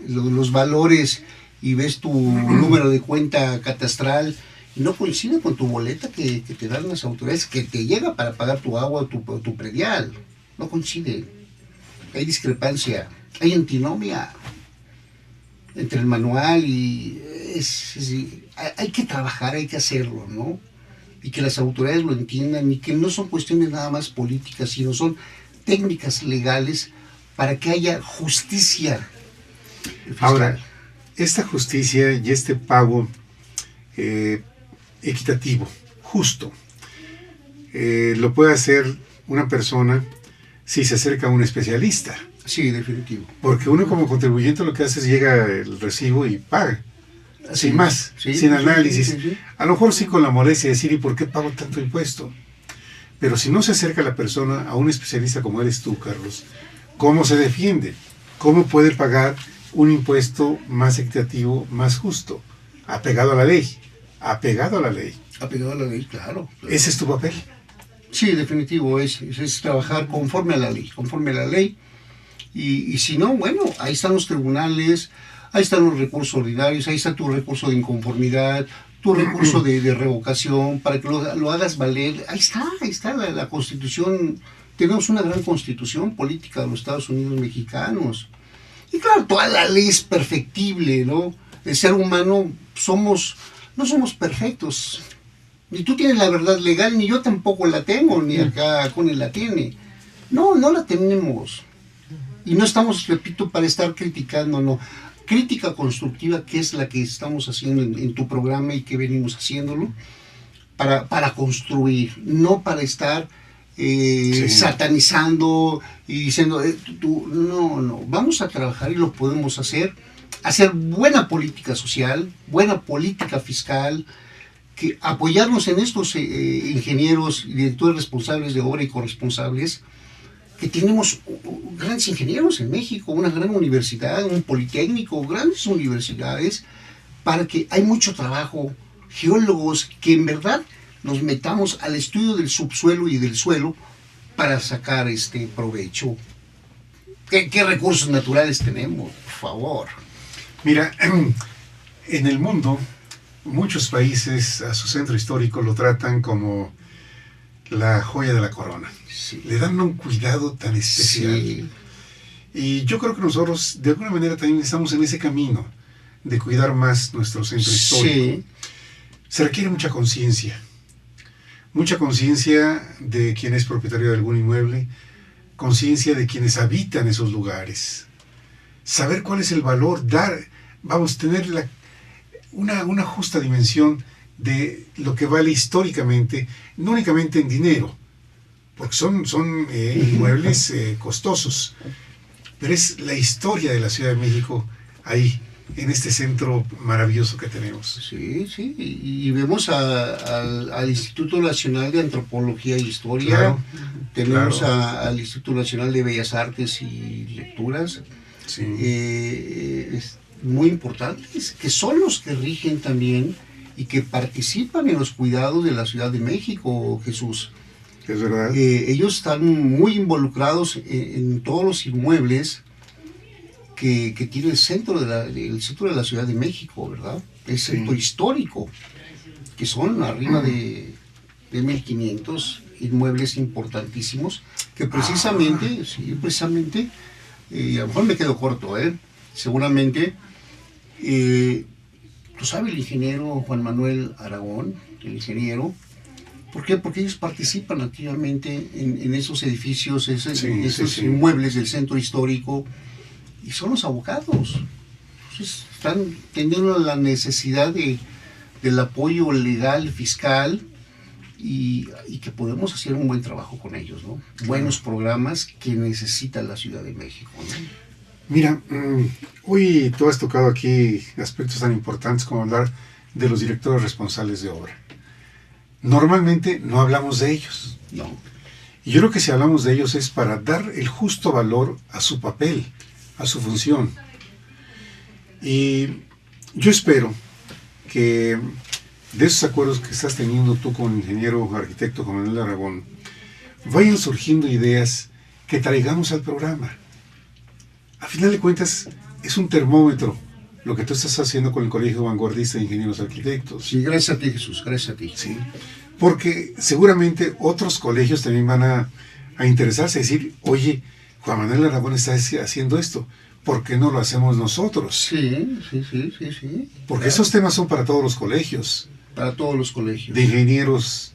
[SPEAKER 2] los valores y ves tu número de cuenta catastral y no coincide con tu boleta que te dan las autoridades, que te llega para pagar tu agua o tu predial. No coincide. Hay discrepancia, hay antinomia entre el manual y hay que trabajar, hay que hacerlo, ¿no? Y que las autoridades lo entiendan y que no son cuestiones nada más políticas, sino son técnicas legales para que haya justicia fiscal.
[SPEAKER 1] Ahora, esta justicia y este pago equitativo, justo, lo puede hacer una persona si se acerca a un especialista.
[SPEAKER 2] Sí, definitivo.
[SPEAKER 1] Porque uno como contribuyente lo que hace es llega el recibo y paga.
[SPEAKER 2] Sí,
[SPEAKER 1] sin más,
[SPEAKER 2] sí,
[SPEAKER 1] sin análisis.
[SPEAKER 2] Sí.
[SPEAKER 1] A lo mejor sí con la molestia de decir, ¿y por qué pago tanto impuesto? Pero si no se acerca la persona a un especialista como eres tú, Carlos, ¿cómo se defiende? ¿Cómo puede pagar un impuesto más equitativo, más justo, apegado a la ley, apegado a la ley.
[SPEAKER 2] Apegado a la ley, claro.
[SPEAKER 1] ¿Ese es tu papel?
[SPEAKER 2] Sí, definitivo, es trabajar conforme a la ley. Y si no, bueno, ahí están los tribunales, ahí están los recursos ordinarios, ahí está tu recurso de inconformidad, tu recurso de revocación, para que lo hagas valer. Ahí está la Constitución. Tenemos una gran Constitución política de los Estados Unidos mexicanos. Y claro, toda la ley es perfectible, ¿no? El ser humano no somos perfectos. Ni tú tienes la verdad legal, ni yo tampoco la tengo, ni acá Connie la tiene. No la tenemos. Y no estamos, repito, para estar criticando, no. Crítica constructiva, que es la que estamos haciendo en tu programa y que venimos haciéndolo, para construir, no para estar satanizando y diciendo, no, vamos a trabajar y lo podemos hacer buena política social, buena política fiscal, que apoyarnos en estos ingenieros y directores responsables de obra y corresponsables, que tenemos grandes ingenieros en México, una gran universidad, un politécnico, grandes universidades, para que hay mucho trabajo, geólogos, que en verdad nos metamos al estudio del subsuelo y del suelo para sacar provecho. ¿Qué recursos naturales tenemos? Por favor.
[SPEAKER 1] Mira, en el mundo, muchos países a su centro histórico lo tratan como la joya de la corona.
[SPEAKER 2] Sí.
[SPEAKER 1] Le dan un cuidado tan especial.
[SPEAKER 2] Sí.
[SPEAKER 1] Y yo creo que nosotros, de alguna manera, también estamos en ese camino de cuidar más nuestro centro histórico.
[SPEAKER 2] Sí.
[SPEAKER 1] Se requiere mucha conciencia de quien es propietario de algún inmueble, conciencia de quienes habitan esos lugares, saber cuál es el valor, tener una justa dimensión de lo que vale históricamente, no únicamente en dinero, porque son inmuebles costosos, pero es la historia de la Ciudad de México ahí, en este centro maravilloso que tenemos.
[SPEAKER 2] Sí, y vemos al Instituto Nacional de Antropología e Historia,
[SPEAKER 1] claro,
[SPEAKER 2] tenemos
[SPEAKER 1] claro.
[SPEAKER 2] al Instituto Nacional de Bellas Artes y Lecturas,
[SPEAKER 1] Sí.
[SPEAKER 2] Es muy importantes, que son los que rigen también y que participan en los cuidados de la Ciudad de México, Jesús.
[SPEAKER 1] Es verdad.
[SPEAKER 2] Ellos están muy involucrados en todos los inmuebles que tiene el centro de la Ciudad de México, ¿verdad? El centro histórico, que son arriba de 1.500 inmuebles importantísimos, que precisamente, y a lo mejor me quedo corto, seguramente, tú sabes, el ingeniero Juan Manuel Aragón, el ingeniero, ¿por qué? Porque ellos participan activamente en esos edificios, esos inmuebles del centro histórico, y son los abogados. Entonces están teniendo la necesidad del apoyo legal, fiscal, y que podemos hacer un buen trabajo con ellos, ¿no? Buenos programas que necesita la Ciudad de México, ¿no?
[SPEAKER 1] Mira, hoy tú has tocado aquí aspectos tan importantes como hablar de los directores responsables de obra. Normalmente no hablamos de ellos.
[SPEAKER 2] No.
[SPEAKER 1] Y yo creo que si hablamos de ellos es para dar el justo valor a su papel, a su función. Y yo espero que de esos acuerdos que estás teniendo tú con el ingeniero arquitecto Juan Manuel Aragón, vayan surgiendo ideas que traigamos al programa. A final de cuentas, es un termómetro lo que tú estás haciendo con el Colegio Vanguardista de Ingenieros Arquitectos.
[SPEAKER 2] Sí, gracias a ti, Jesús, gracias a ti.
[SPEAKER 1] Sí, porque seguramente otros colegios también van a interesarse, a decir, oye, Juan Manuel Aragón está haciendo esto, ¿por qué no lo hacemos nosotros?
[SPEAKER 2] Sí.
[SPEAKER 1] Porque
[SPEAKER 2] claro.
[SPEAKER 1] Esos temas son para todos los colegios.
[SPEAKER 2] Para todos los colegios.
[SPEAKER 1] De ingenieros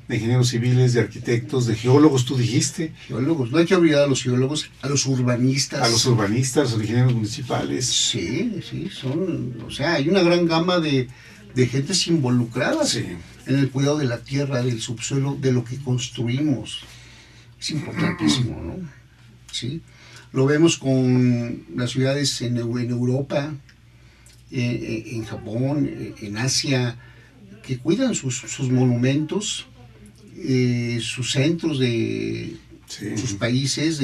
[SPEAKER 1] civiles, de arquitectos, de geólogos, tú dijiste.
[SPEAKER 2] Geólogos, no hay que olvidar a los geólogos, a los urbanistas.
[SPEAKER 1] A los urbanistas, a los ingenieros municipales.
[SPEAKER 2] Sí, hay una gran gama de gentes involucradas en el cuidado de la tierra, del subsuelo, de lo que construimos. Es importantísimo, ¿no? Sí. Lo vemos con las ciudades en Europa, en Japón, en Asia, que cuidan sus monumentos, sus centros de sus países.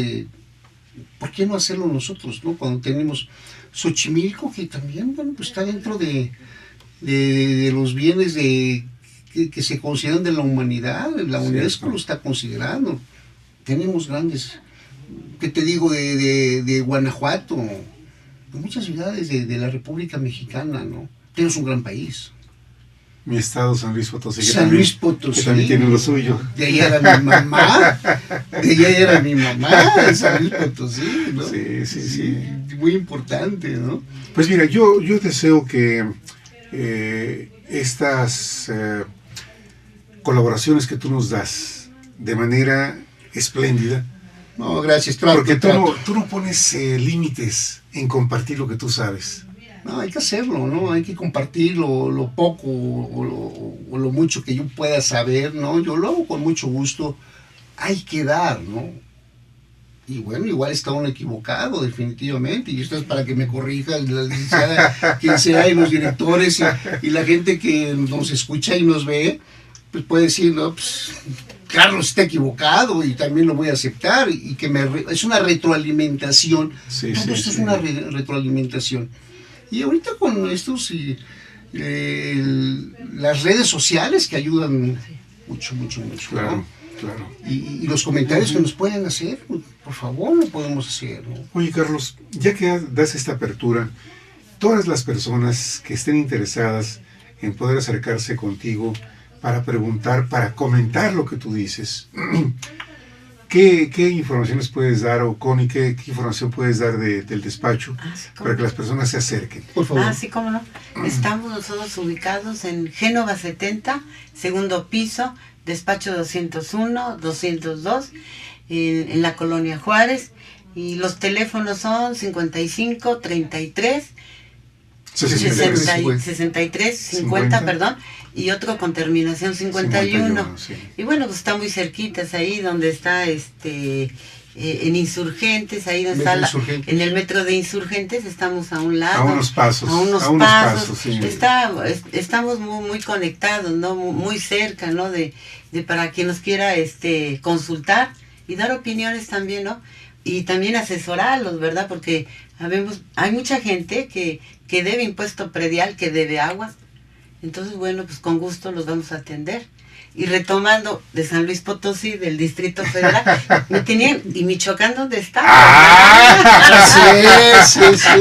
[SPEAKER 2] ¿Por qué no hacerlo nosotros, no? Cuando tenemos Xochimilco, que también, bueno, pues está dentro de los bienes que se consideran de la humanidad. La UNESCO lo está considerando. Tenemos grandes, ¿qué te digo? De Guanajuato, de muchas ciudades de la República Mexicana, ¿no? Tenemos un gran país.
[SPEAKER 1] Mi estado, San Luis Potosí.
[SPEAKER 2] San Luis Potosí.
[SPEAKER 1] Que también tiene lo suyo.
[SPEAKER 2] De ahí era mi mamá. De ahí era mi mamá, de San Luis Potosí, ¿no?
[SPEAKER 1] Sí.
[SPEAKER 2] Muy importante, ¿no?
[SPEAKER 1] Pues mira, yo deseo que estas colaboraciones que tú nos das de manera espléndida.
[SPEAKER 2] No, gracias.
[SPEAKER 1] Porque tú no pones límites en compartir lo que tú sabes.
[SPEAKER 2] No, hay que hacerlo, ¿no? Hay que compartir lo poco o lo mucho que yo pueda saber, ¿no? Yo lo hago con mucho gusto. Hay que dar, ¿no? Y bueno, igual está uno equivocado, definitivamente. Y esto es para que me corrija la licenciada, quien sea, y los directores y la gente que nos escucha y nos ve, pues puede decir, no, pues Carlos está equivocado y también lo voy a aceptar. Y que es una retroalimentación. Todo esto es una retroalimentación. Y ahorita con estos las redes sociales que ayudan mucho,
[SPEAKER 1] Claro,
[SPEAKER 2] ¿no?
[SPEAKER 1] claro.
[SPEAKER 2] Y los comentarios que nos pueden hacer, por favor, lo podemos hacer, ¿no?
[SPEAKER 1] Oye, Carlos, ya que das esta apertura, todas las personas que estén interesadas en poder acercarse contigo para preguntar, para comentar lo que tú dices, ¿Qué informaciones puedes dar, o Connie, qué información puedes dar del despacho para que las personas se acerquen?
[SPEAKER 2] Por favor.
[SPEAKER 3] Sí, cómo no. Estamos nosotros ubicados en Génova 70, segundo piso, despacho 201, 202, en la colonia Juárez. Y los teléfonos son 55 33 63 50, perdón, y otro con terminación 51. Sí. Y bueno, pues está muy cerquitas ahí donde está en Insurgentes, ahí donde está en el metro de Insurgentes, estamos a un lado.
[SPEAKER 1] A unos pasos.
[SPEAKER 3] Sí. Estamos muy conectados, ¿no? Muy cerca, ¿no? De para quien nos quiera consultar y dar opiniones también, ¿no? Y también asesorarlos, ¿verdad? Porque hay mucha gente que debe impuesto predial, que debe agua. Entonces, bueno, pues con gusto los vamos a atender. Y retomando de San Luis Potosí, del Distrito Federal, me tenían, ¿y Michoacán dónde está?
[SPEAKER 2] Sí.
[SPEAKER 3] Muchas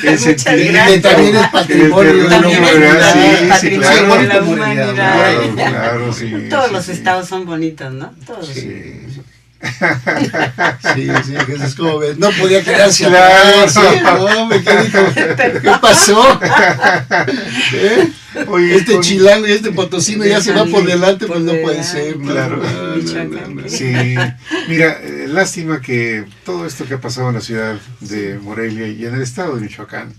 [SPEAKER 3] gracias.
[SPEAKER 2] También es patrimonio.
[SPEAKER 3] También es patrimonio de la
[SPEAKER 1] humanidad. Claro, sí.
[SPEAKER 3] Todos los estados son bonitos, ¿no? Todos.
[SPEAKER 2] Sí, Jesús, como ves, no podía quedarse
[SPEAKER 1] claro.
[SPEAKER 2] ¿Qué pasó? Oye, chilango y potosino ya se va por delante, pues no puede ser.
[SPEAKER 1] Claro. No. Sí, mira, lástima que todo esto que ha pasado en la ciudad de Morelia y en el estado de Michoacán,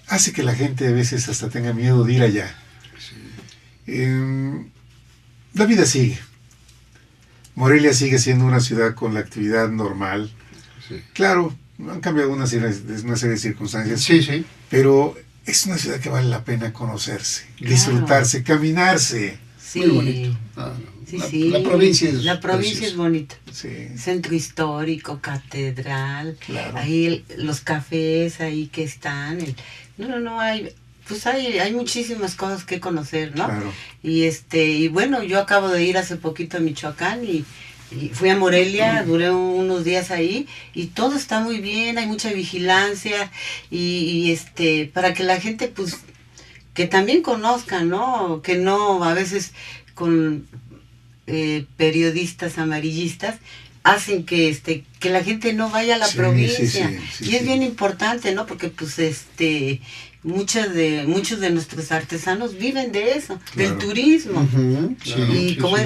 [SPEAKER 1] hace que la gente a veces hasta tenga miedo de ir allá. La vida sigue. Morelia sigue siendo una ciudad con la actividad normal. Sí. Claro, han cambiado una serie de circunstancias.
[SPEAKER 2] Sí.
[SPEAKER 1] Pero es una ciudad que vale la pena conocerse, disfrutarse, caminarse.
[SPEAKER 3] Sí.
[SPEAKER 2] Muy bonito. La provincia es
[SPEAKER 3] bonita.
[SPEAKER 1] Sí.
[SPEAKER 3] Centro histórico, catedral,
[SPEAKER 1] claro.
[SPEAKER 3] Ahí los cafés ahí que están. Hay muchísimas cosas que conocer, ¿no?
[SPEAKER 1] Claro.
[SPEAKER 3] Y bueno, yo acabo de ir hace poquito a Michoacán y fui a Morelia, duré unos días ahí y todo está muy bien, hay mucha vigilancia y para que la gente pues que también conozca, ¿no? Que no a veces con periodistas amarillistas hacen que la gente no vaya a la provincia. Y es bien importante, ¿no? Porque pues muchos de nuestros artesanos viven de eso, del turismo. Y como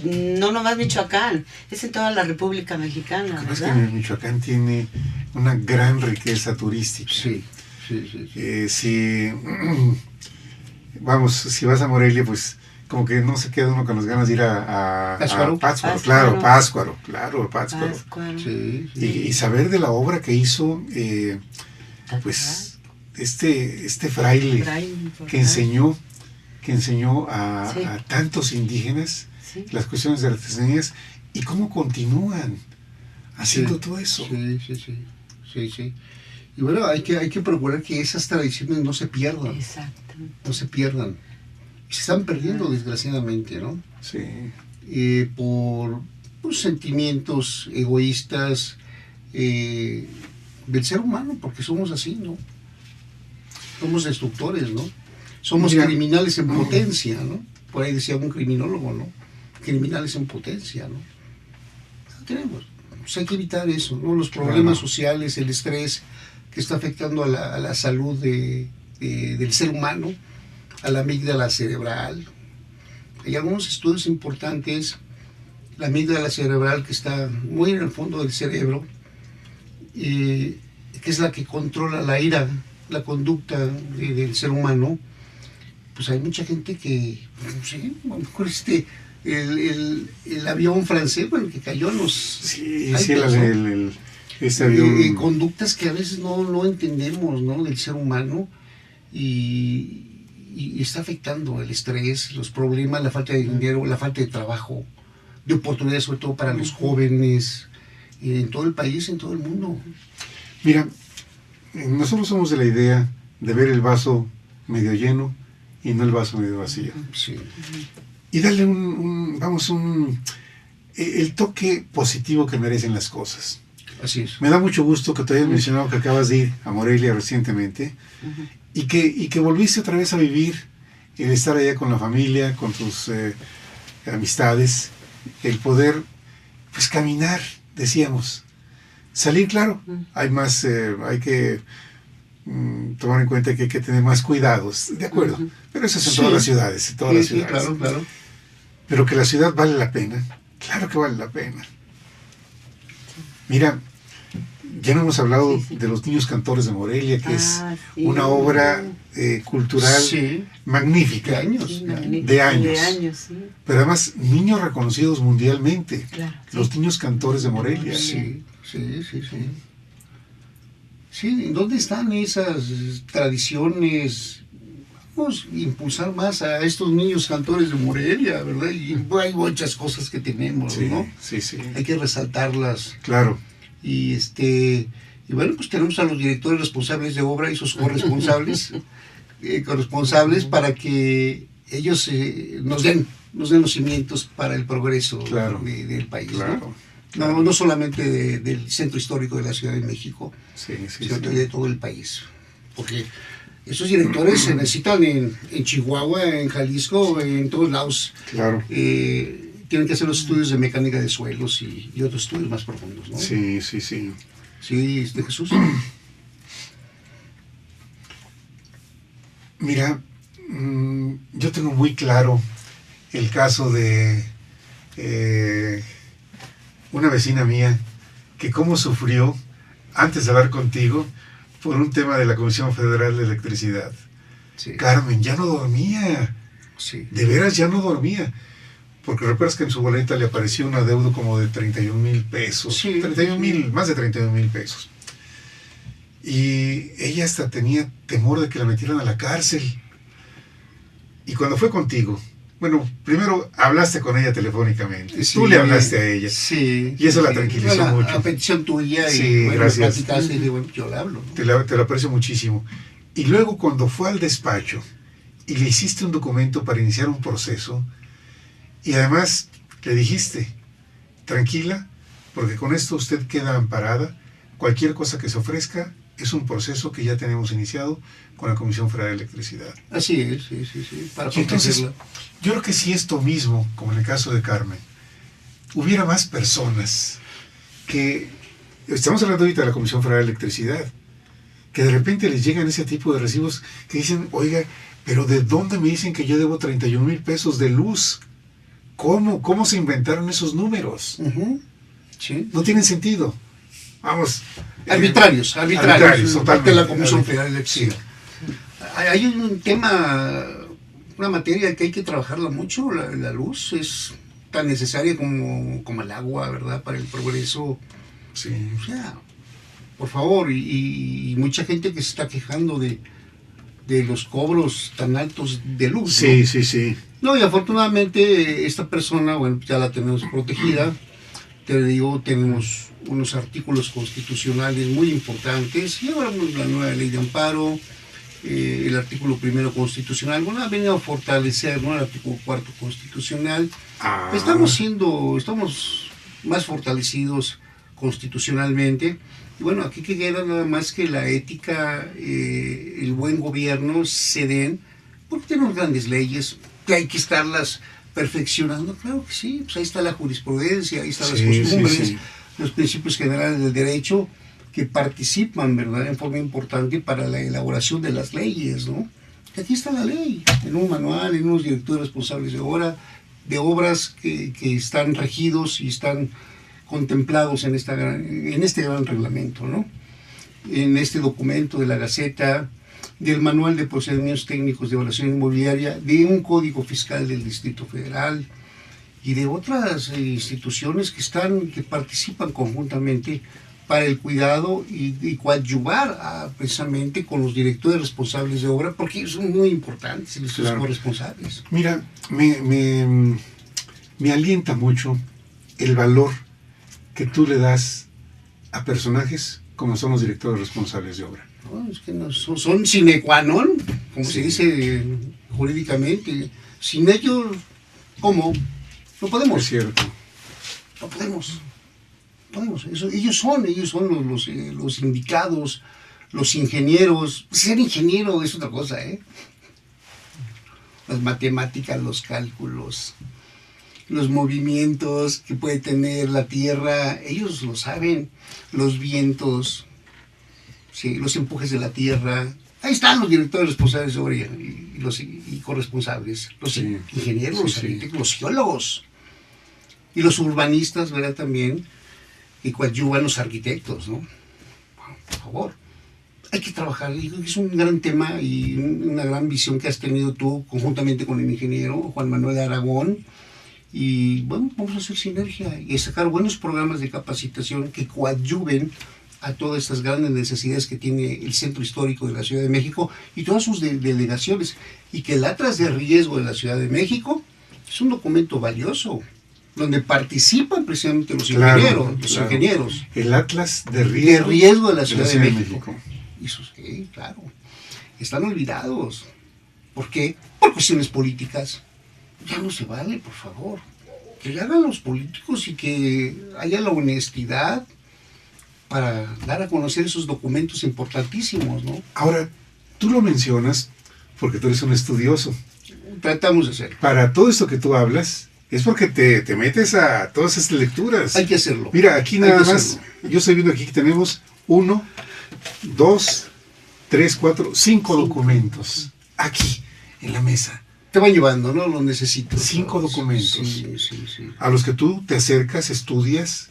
[SPEAKER 3] no nomás Michoacán, es en toda la República Mexicana, ¿verdad?
[SPEAKER 1] Es que Michoacán tiene una gran riqueza turística.
[SPEAKER 2] Sí.
[SPEAKER 1] Si vas a Morelia, pues como que no se queda uno con las ganas de ir a Pátzcuaro. Pátzcuaro.
[SPEAKER 2] Sí.
[SPEAKER 1] Y saber de la obra que hizo, pues este fraile que enseñó a tantos indígenas las cuestiones de artesanías y cómo continúan haciendo todo eso.
[SPEAKER 2] Sí. Y bueno, hay que procurar que esas tradiciones no se pierdan.
[SPEAKER 3] Exacto.
[SPEAKER 2] No se pierdan. Se están perdiendo, desgraciadamente, ¿no?
[SPEAKER 1] Sí.
[SPEAKER 2] Por sentimientos egoístas del ser humano, porque somos así, ¿no? Somos destructores, ¿no? Somos criminales en potencia, ¿no? Por ahí decía un criminólogo, ¿no? Criminales en potencia, ¿no? No tenemos. Pues hay que evitar eso, ¿no? Los problemas sociales, el estrés que está afectando a la salud del ser humano, a la amígdala cerebral. Hay algunos estudios importantes. La amígdala cerebral, que está muy en el fondo del cerebro, que es la que controla la ira, la conducta del ser humano. Pues hay mucha gente que, sí, a lo mejor el avión francés, bueno, que cayó en los...
[SPEAKER 1] Sí, este avión...
[SPEAKER 2] conductas que a veces no entendemos, ¿no? Del ser humano, y está afectando el estrés, los problemas, la falta de dinero, la falta de trabajo, de oportunidades, sobre todo para los jóvenes, en todo el país, en todo el mundo.
[SPEAKER 1] Mira, nosotros somos de la idea de ver el vaso medio lleno y no el vaso medio vacío.
[SPEAKER 2] Sí.
[SPEAKER 1] Y darle el toque positivo que merecen las cosas.
[SPEAKER 2] Así es.
[SPEAKER 1] Me da mucho gusto que te hayas mencionado que acabas de ir a Morelia recientemente y que volviste otra vez a vivir el estar allá con la familia, con tus amistades, el poder, pues, caminar, decíamos. Salir, claro, hay que tomar en cuenta que hay que tener más cuidados, de acuerdo, pero eso es en todas las ciudades,
[SPEAKER 2] Claro.
[SPEAKER 1] Pero que la ciudad vale la pena, claro que vale la pena. Mira, ya no hemos hablado de los Niños Cantores de Morelia, que es una obra cultural magnífica, de años, sí. Pero además niños reconocidos mundialmente, los Niños Cantores de Morelia.
[SPEAKER 2] Sí, ¿dónde están esas tradiciones? Vamos a impulsar más a estos niños cantores de Morelia, ¿verdad? Y hay muchas cosas que tenemos, ¿no?
[SPEAKER 1] Sí.
[SPEAKER 2] Hay que resaltarlas.
[SPEAKER 1] Claro.
[SPEAKER 2] Y bueno, pues tenemos a los directores responsables de obra y sus corresponsables, para que ellos nos den los cimientos para el progreso del país, ¿no? No solamente del centro histórico de la Ciudad de México, sino de todo el país. Porque esos directores se necesitan en Chihuahua, en Jalisco, en todos lados.
[SPEAKER 1] Claro.
[SPEAKER 2] Tienen que hacer los estudios de mecánica de suelos y otros estudios más profundos, ¿no?
[SPEAKER 1] Sí.
[SPEAKER 2] Sí, de Jesús.
[SPEAKER 1] Mira, yo tengo muy claro el caso de una vecina mía que cómo sufrió antes de hablar contigo por un tema de la Comisión Federal de Electricidad.
[SPEAKER 2] Sí.
[SPEAKER 1] Carmen, ya no dormía.
[SPEAKER 2] Sí.
[SPEAKER 1] De veras ya no dormía. Porque recuerdas que en su boleta le apareció un adeudo como de 31,000 pesos.
[SPEAKER 2] Sí.
[SPEAKER 1] 31,000, más de 31,000 pesos. Y ella hasta tenía temor de que la metieran a la cárcel. Y cuando fue contigo, bueno, primero hablaste con ella telefónicamente. Sí, tú le hablaste a ella.
[SPEAKER 2] Sí.
[SPEAKER 1] Y eso la tranquilizó mucho.
[SPEAKER 2] A petición tuya.
[SPEAKER 1] Sí,
[SPEAKER 2] bueno,
[SPEAKER 1] gracias.
[SPEAKER 2] platicaste y dije, bueno, yo le hablo, ¿no?
[SPEAKER 1] Te lo aprecio muchísimo. Y luego cuando fue al despacho y le hiciste un documento para iniciar un proceso, y además le dijiste, tranquila, porque con esto usted queda amparada, cualquier cosa que se ofrezca es un proceso que ya tenemos iniciado con la Comisión Federal de Electricidad.
[SPEAKER 2] Así es, sí, para
[SPEAKER 1] entonces, yo creo que si esto mismo, como en el caso de Carmen, hubiera más personas que, estamos hablando ahorita de la Comisión Federal de Electricidad, que de repente les llegan ese tipo de recibos que dicen, oiga, pero ¿de dónde me dicen que yo debo 31,000 pesos de luz? ¿Cómo se inventaron esos números?
[SPEAKER 2] Sí.
[SPEAKER 1] No tienen sentido. Vamos.
[SPEAKER 2] Arbitrarios,
[SPEAKER 1] totalmente.
[SPEAKER 2] De la Comisión Federal de Electricidad. Hay un tema, una materia que hay que trabajarla mucho. La luz es tan necesaria como el agua, ¿verdad? Para el progreso.
[SPEAKER 1] Sí.
[SPEAKER 2] O sea, por favor, y mucha gente que se está quejando de los cobros tan altos de luz.
[SPEAKER 1] Sí.
[SPEAKER 2] No, y afortunadamente esta persona, bueno, ya la tenemos protegida, te digo, tenemos unos artículos constitucionales muy importantes, y ahora la nueva ley de amparo, el artículo 1 constitucional, bueno, ha venido a fortalecer, ¿no?, el artículo 4 constitucional. Estamos más fortalecidos constitucionalmente, y bueno, aquí queda nada más que la ética, el buen gobierno se den, porque tenemos grandes leyes, que hay que estarlas perfeccionando. Claro que sí, pues ahí está la jurisprudencia, ahí están las costumbres, los principios generales del derecho, que participan, ¿verdad?, en forma importante para la elaboración de las leyes, ¿no? Aquí está la ley, en un manual, en unos directores responsables de obras que están regidos y están contemplados en este gran reglamento, ¿no? En este documento de la Gaceta, del Manual de Procedimientos Técnicos de Evaluación Inmobiliaria, de un Código Fiscal del Distrito Federal y de otras instituciones que participan conjuntamente para el cuidado y coadyuvar precisamente con los directores responsables de obra, porque ellos son muy importantes, los corresponsables.
[SPEAKER 1] Mira, me alienta mucho el valor que tú le das a personajes como son los directores responsables de obra.
[SPEAKER 2] No, es que no, son sine qua non, como se dice jurídicamente. Sin ellos, ¿cómo? No podemos.
[SPEAKER 1] Es cierto.
[SPEAKER 2] No podemos. Ellos son los indicados, los ingenieros. Ser ingeniero es otra cosa, ¿eh? Las matemáticas, los cálculos, los movimientos que puede tener la Tierra, ellos lo saben, los vientos, sí, los empujes de la Tierra. Ahí están los directores responsables de obra y corresponsables, los ingenieros, los arquitectos, los geólogos y los urbanistas, ¿verdad? También, que coadyuvan los arquitectos, ¿no? Por favor, hay que trabajar. Es un gran tema y una gran visión que has tenido tú conjuntamente con el ingeniero Juan Manuel Aragón. Y bueno, vamos a hacer sinergia y sacar buenos programas de capacitación que coadyuven a todas estas grandes necesidades que tiene el Centro Histórico de la Ciudad de México y todas sus delegaciones. Y que el Atlas de Riesgo de la Ciudad de México es un documento valioso, donde participan precisamente los ingenieros.
[SPEAKER 1] El Atlas de Riesgo
[SPEAKER 2] de la Ciudad de México. Eso sí, claro. Están olvidados. ¿Por qué? Por cuestiones políticas. Ya no se vale, por favor. Que le hagan los políticos y que haya la honestidad para dar a conocer esos documentos importantísimos, ¿no?
[SPEAKER 1] Ahora, tú lo mencionas porque tú eres un estudioso.
[SPEAKER 2] Tratamos de hacerlo.
[SPEAKER 1] Para todo esto que tú hablas, es porque te metes a todas estas lecturas.
[SPEAKER 2] Hay que hacerlo.
[SPEAKER 1] Mira, aquí nada más, yo estoy viendo aquí que tenemos 1, 2, 3, 4, 5 documentos. Aquí, en la mesa.
[SPEAKER 2] Te van llevando, ¿no? Lo necesitas.
[SPEAKER 1] 5 documentos.
[SPEAKER 2] Sí.
[SPEAKER 1] A los que tú te acercas, estudias,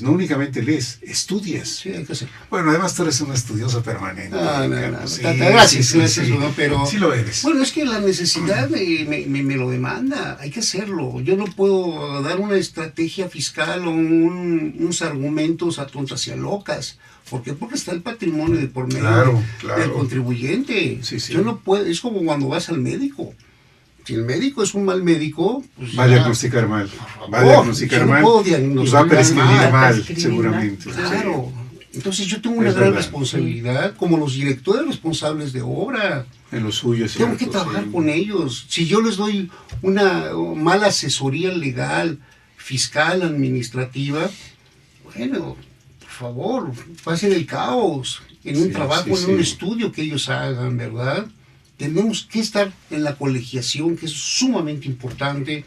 [SPEAKER 1] no únicamente lees, estudias.
[SPEAKER 2] Sí, hay que hacerlo.
[SPEAKER 1] Bueno, además tú eres un estudioso permanente.
[SPEAKER 2] No.
[SPEAKER 1] Sí,
[SPEAKER 2] gracias,
[SPEAKER 1] ¿no?
[SPEAKER 2] Pero
[SPEAKER 1] sí lo eres.
[SPEAKER 2] Bueno, es que la necesidad me lo demanda, hay que hacerlo. Yo no puedo dar una estrategia fiscal o unos argumentos a tontas y a locas. ¿Por qué? Porque está el patrimonio de por medio del contribuyente.
[SPEAKER 1] Sí.
[SPEAKER 2] Yo no puedo, es como cuando vas al médico. Si el médico es un mal médico, pues
[SPEAKER 1] va a diagnosticar mal. Va a diagnosticar mal. Y va a prescribir mal, seguramente.
[SPEAKER 2] Claro. Entonces yo tengo una gran responsabilidad, como los directores responsables de obra.
[SPEAKER 1] En lo suyo,
[SPEAKER 2] tengo que trabajar con ellos. Si yo les doy una mala asesoría legal, fiscal, administrativa, bueno, por favor, pasen el caos en un trabajo, en un estudio que ellos hagan, ¿verdad? Tenemos que estar en la colegiación, que es sumamente importante,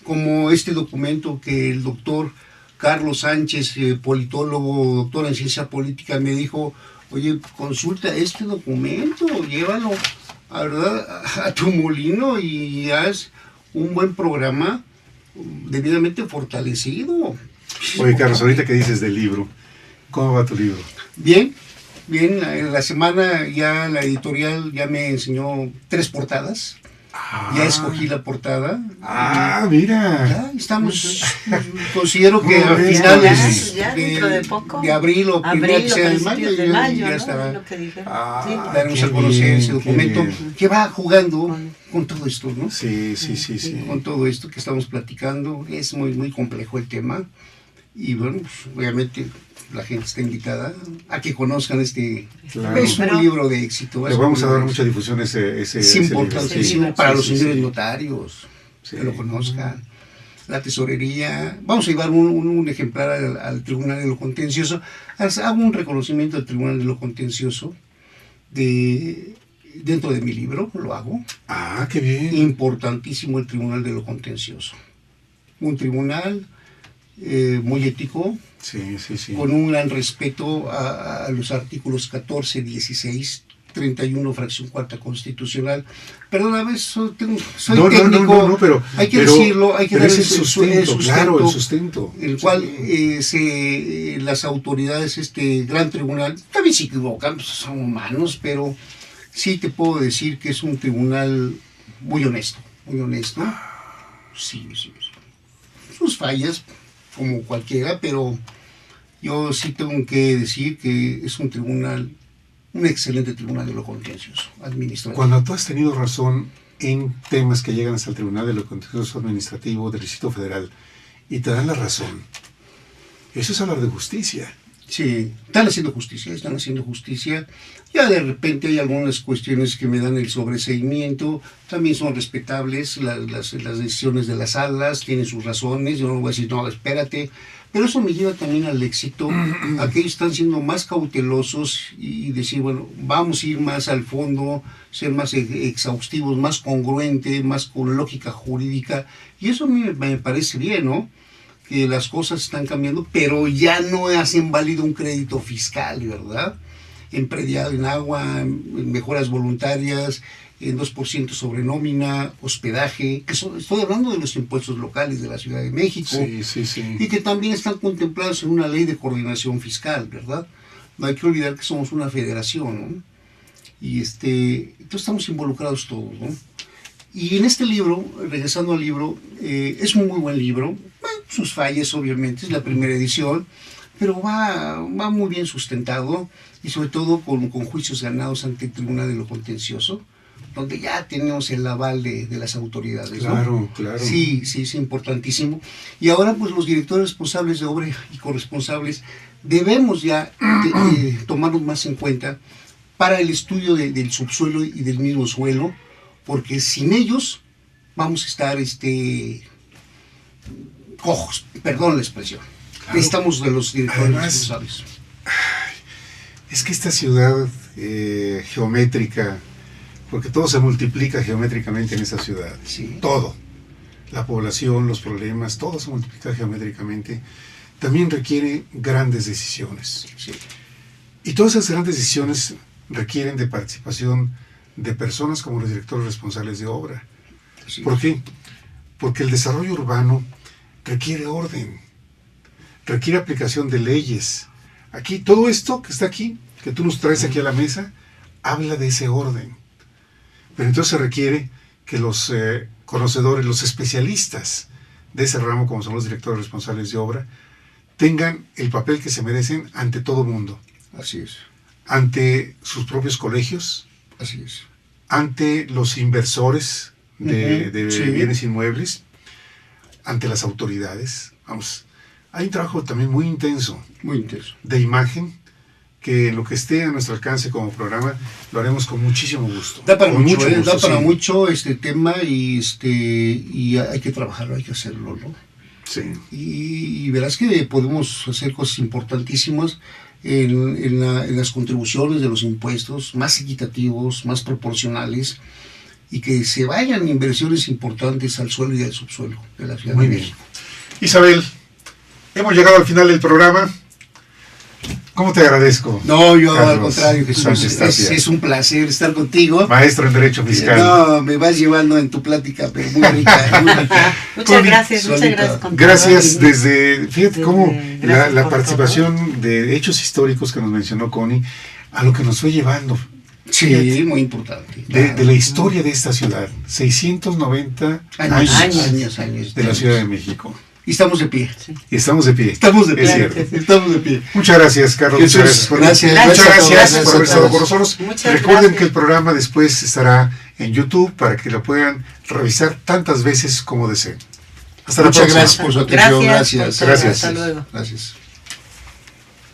[SPEAKER 2] como este documento que el doctor Carlos Sánchez, politólogo, doctor en ciencia política, me dijo: oye, consulta este documento, llévalo a tu molino y haz un buen programa debidamente fortalecido.
[SPEAKER 1] Oye, Carlos, ahorita que dices del libro, ¿cómo va tu libro?
[SPEAKER 2] Bien, en la semana ya la editorial ya me enseñó 3 portadas. Ya escogí la portada.
[SPEAKER 1] Mira.
[SPEAKER 2] Ya estamos, considero que a finales de abril o principios de mayo ya estará. Daremos a conocer ese documento que va jugando con todo esto, ¿no?
[SPEAKER 1] Sí.
[SPEAKER 2] Con todo esto que estamos platicando. Es muy, muy complejo el tema. Y bueno, pues, obviamente la gente está invitada a que conozcan
[SPEAKER 1] Claro.
[SPEAKER 2] Es un libro de éxito.
[SPEAKER 1] Le vamos a dar mucha difusión ese
[SPEAKER 2] es importantísimo para los señores notarios,
[SPEAKER 1] sí,
[SPEAKER 2] que lo conozcan. La tesorería, vamos a llevar un ejemplar al Tribunal de lo Contencioso. Hago un reconocimiento al Tribunal de lo Contencioso dentro de mi libro, lo hago.
[SPEAKER 1] Ah, qué bien.
[SPEAKER 2] Importantísimo el Tribunal de lo Contencioso. Un tribunal muy ético,
[SPEAKER 1] sí.
[SPEAKER 2] con un gran respeto a los artículos 14, 16, 31, fracción cuarta constitucional. Perdóname, soy técnico,
[SPEAKER 1] no, pero
[SPEAKER 2] hay que decirlo, hay que dar
[SPEAKER 1] el sustento, claro, el sustento.
[SPEAKER 2] El cual las autoridades, gran tribunal, también se equivocan, pues, son humanos, pero sí te puedo decir que es un tribunal muy honesto, sí. Sus fallas, como cualquiera, pero yo sí tengo que decir que es un excelente tribunal de lo contencioso administrativo.
[SPEAKER 1] Cuando tú has tenido razón en temas que llegan hasta el Tribunal de lo Contencioso Administrativo del Distrito Federal y te dan la razón, eso es hablar de justicia.
[SPEAKER 2] Sí, están haciendo justicia. Ya de repente hay algunas cuestiones que me dan el sobreseimiento, también son respetables las decisiones de las salas, tienen sus razones, yo no voy a decir, no, espérate, pero eso me lleva también al éxito, a que ellos están siendo más cautelosos y decir, bueno, vamos a ir más al fondo, ser más exhaustivos, más congruentes, más con lógica jurídica, y eso a mí me parece bien, ¿no? Que las cosas están cambiando, pero ya no hacen válido un crédito fiscal, ¿verdad? En predial, en agua, en mejoras voluntarias, en 2% sobre nómina, hospedaje, estoy hablando de los impuestos locales de la Ciudad de México,
[SPEAKER 1] sí.
[SPEAKER 2] Y que también están contemplados en una ley de coordinación fiscal, ¿verdad? No hay que olvidar que somos una federación, ¿no? Y entonces estamos involucrados todos, ¿no? Y en este libro, regresando al libro, es un muy buen libro, sus fallas obviamente, es la primera edición, pero va muy bien sustentado y sobre todo con juicios ganados ante el Tribunal de lo Contencioso, donde ya tenemos el aval de las autoridades, ¿no?
[SPEAKER 1] Claro.
[SPEAKER 2] Sí, es importantísimo. Y ahora pues los directores responsables de obra y corresponsables debemos ya tomarnos más en cuenta para el estudio del subsuelo y del mismo suelo, porque sin ellos vamos a estar cojos, perdón la expresión. Claro. Necesitamos de los directores responsables.
[SPEAKER 1] Es que esta ciudad geométrica, porque todo se multiplica geométricamente en esa ciudad,
[SPEAKER 2] sí.
[SPEAKER 1] Todo, la población, los problemas, todo se multiplica geométricamente, también requiere grandes decisiones.
[SPEAKER 2] Sí.
[SPEAKER 1] Y todas esas grandes decisiones requieren de participación de personas como los directores responsables de obra.
[SPEAKER 2] Sí.
[SPEAKER 1] ¿Por qué? Porque el desarrollo urbano requiere orden, requiere aplicación de leyes. Aquí, todo esto que está aquí, que tú nos traes aquí a la mesa, habla de ese orden. Pero entonces se requiere que los conocedores, los especialistas de ese ramo, como son los directores responsables de obra, tengan el papel que se merecen ante todo mundo.
[SPEAKER 2] Así es.
[SPEAKER 1] Ante sus propios colegios.
[SPEAKER 2] Así es.
[SPEAKER 1] Ante los inversores de
[SPEAKER 2] sí.
[SPEAKER 1] bienes inmuebles, ante las autoridades. Vamos, hay un trabajo también muy intenso de imagen, que lo que esté a nuestro alcance como programa lo haremos con muchísimo gusto.
[SPEAKER 2] Da para mucho,
[SPEAKER 1] gusto,
[SPEAKER 2] da para
[SPEAKER 1] sí.
[SPEAKER 2] mucho este tema y hay que trabajarlo, hay que hacerlo, ¿no?
[SPEAKER 1] Sí.
[SPEAKER 2] Y verás que podemos hacer cosas importantísimas en las contribuciones de los impuestos, más equitativos, más proporcionales, y que se vayan inversiones importantes al suelo y al subsuelo de la Ciudad de México.
[SPEAKER 1] Isabel, hemos llegado al final del programa. ¿Cómo te agradezco?
[SPEAKER 2] No, yo
[SPEAKER 1] Carlos,
[SPEAKER 2] al contrario, Jesús, es un placer estar contigo.
[SPEAKER 1] Maestro en Derecho Fiscal.
[SPEAKER 2] No, me vas llevando en tu plática, pero muy rica, muy rica.
[SPEAKER 3] Muchas gracias.
[SPEAKER 1] Gracias fíjate cómo la
[SPEAKER 3] participación
[SPEAKER 1] participación de hechos históricos que nos mencionó Connie, a lo que nos fue llevando.
[SPEAKER 2] Sí,
[SPEAKER 1] fíjate,
[SPEAKER 2] muy importante.
[SPEAKER 1] De la historia de esta ciudad, 690 años de la Ciudad de México.
[SPEAKER 2] Y estamos de pie.
[SPEAKER 3] Sí.
[SPEAKER 1] Y estamos de pie.
[SPEAKER 2] Estamos de pie.
[SPEAKER 1] Es cierto.
[SPEAKER 2] Estamos de pie.
[SPEAKER 1] Muchas gracias, Carlos.
[SPEAKER 2] Jesús,
[SPEAKER 1] Muchas gracias por haber estado con nosotros.
[SPEAKER 3] Muchas
[SPEAKER 1] Recuerden
[SPEAKER 3] gracias.
[SPEAKER 1] que el programa después estará en YouTube para que lo puedan revisar tantas veces como deseen. Hasta la
[SPEAKER 2] Muchas
[SPEAKER 1] próxima.
[SPEAKER 2] gracias por su atención.
[SPEAKER 3] Gracias.
[SPEAKER 1] Gracias.
[SPEAKER 3] Hasta luego.
[SPEAKER 2] Gracias.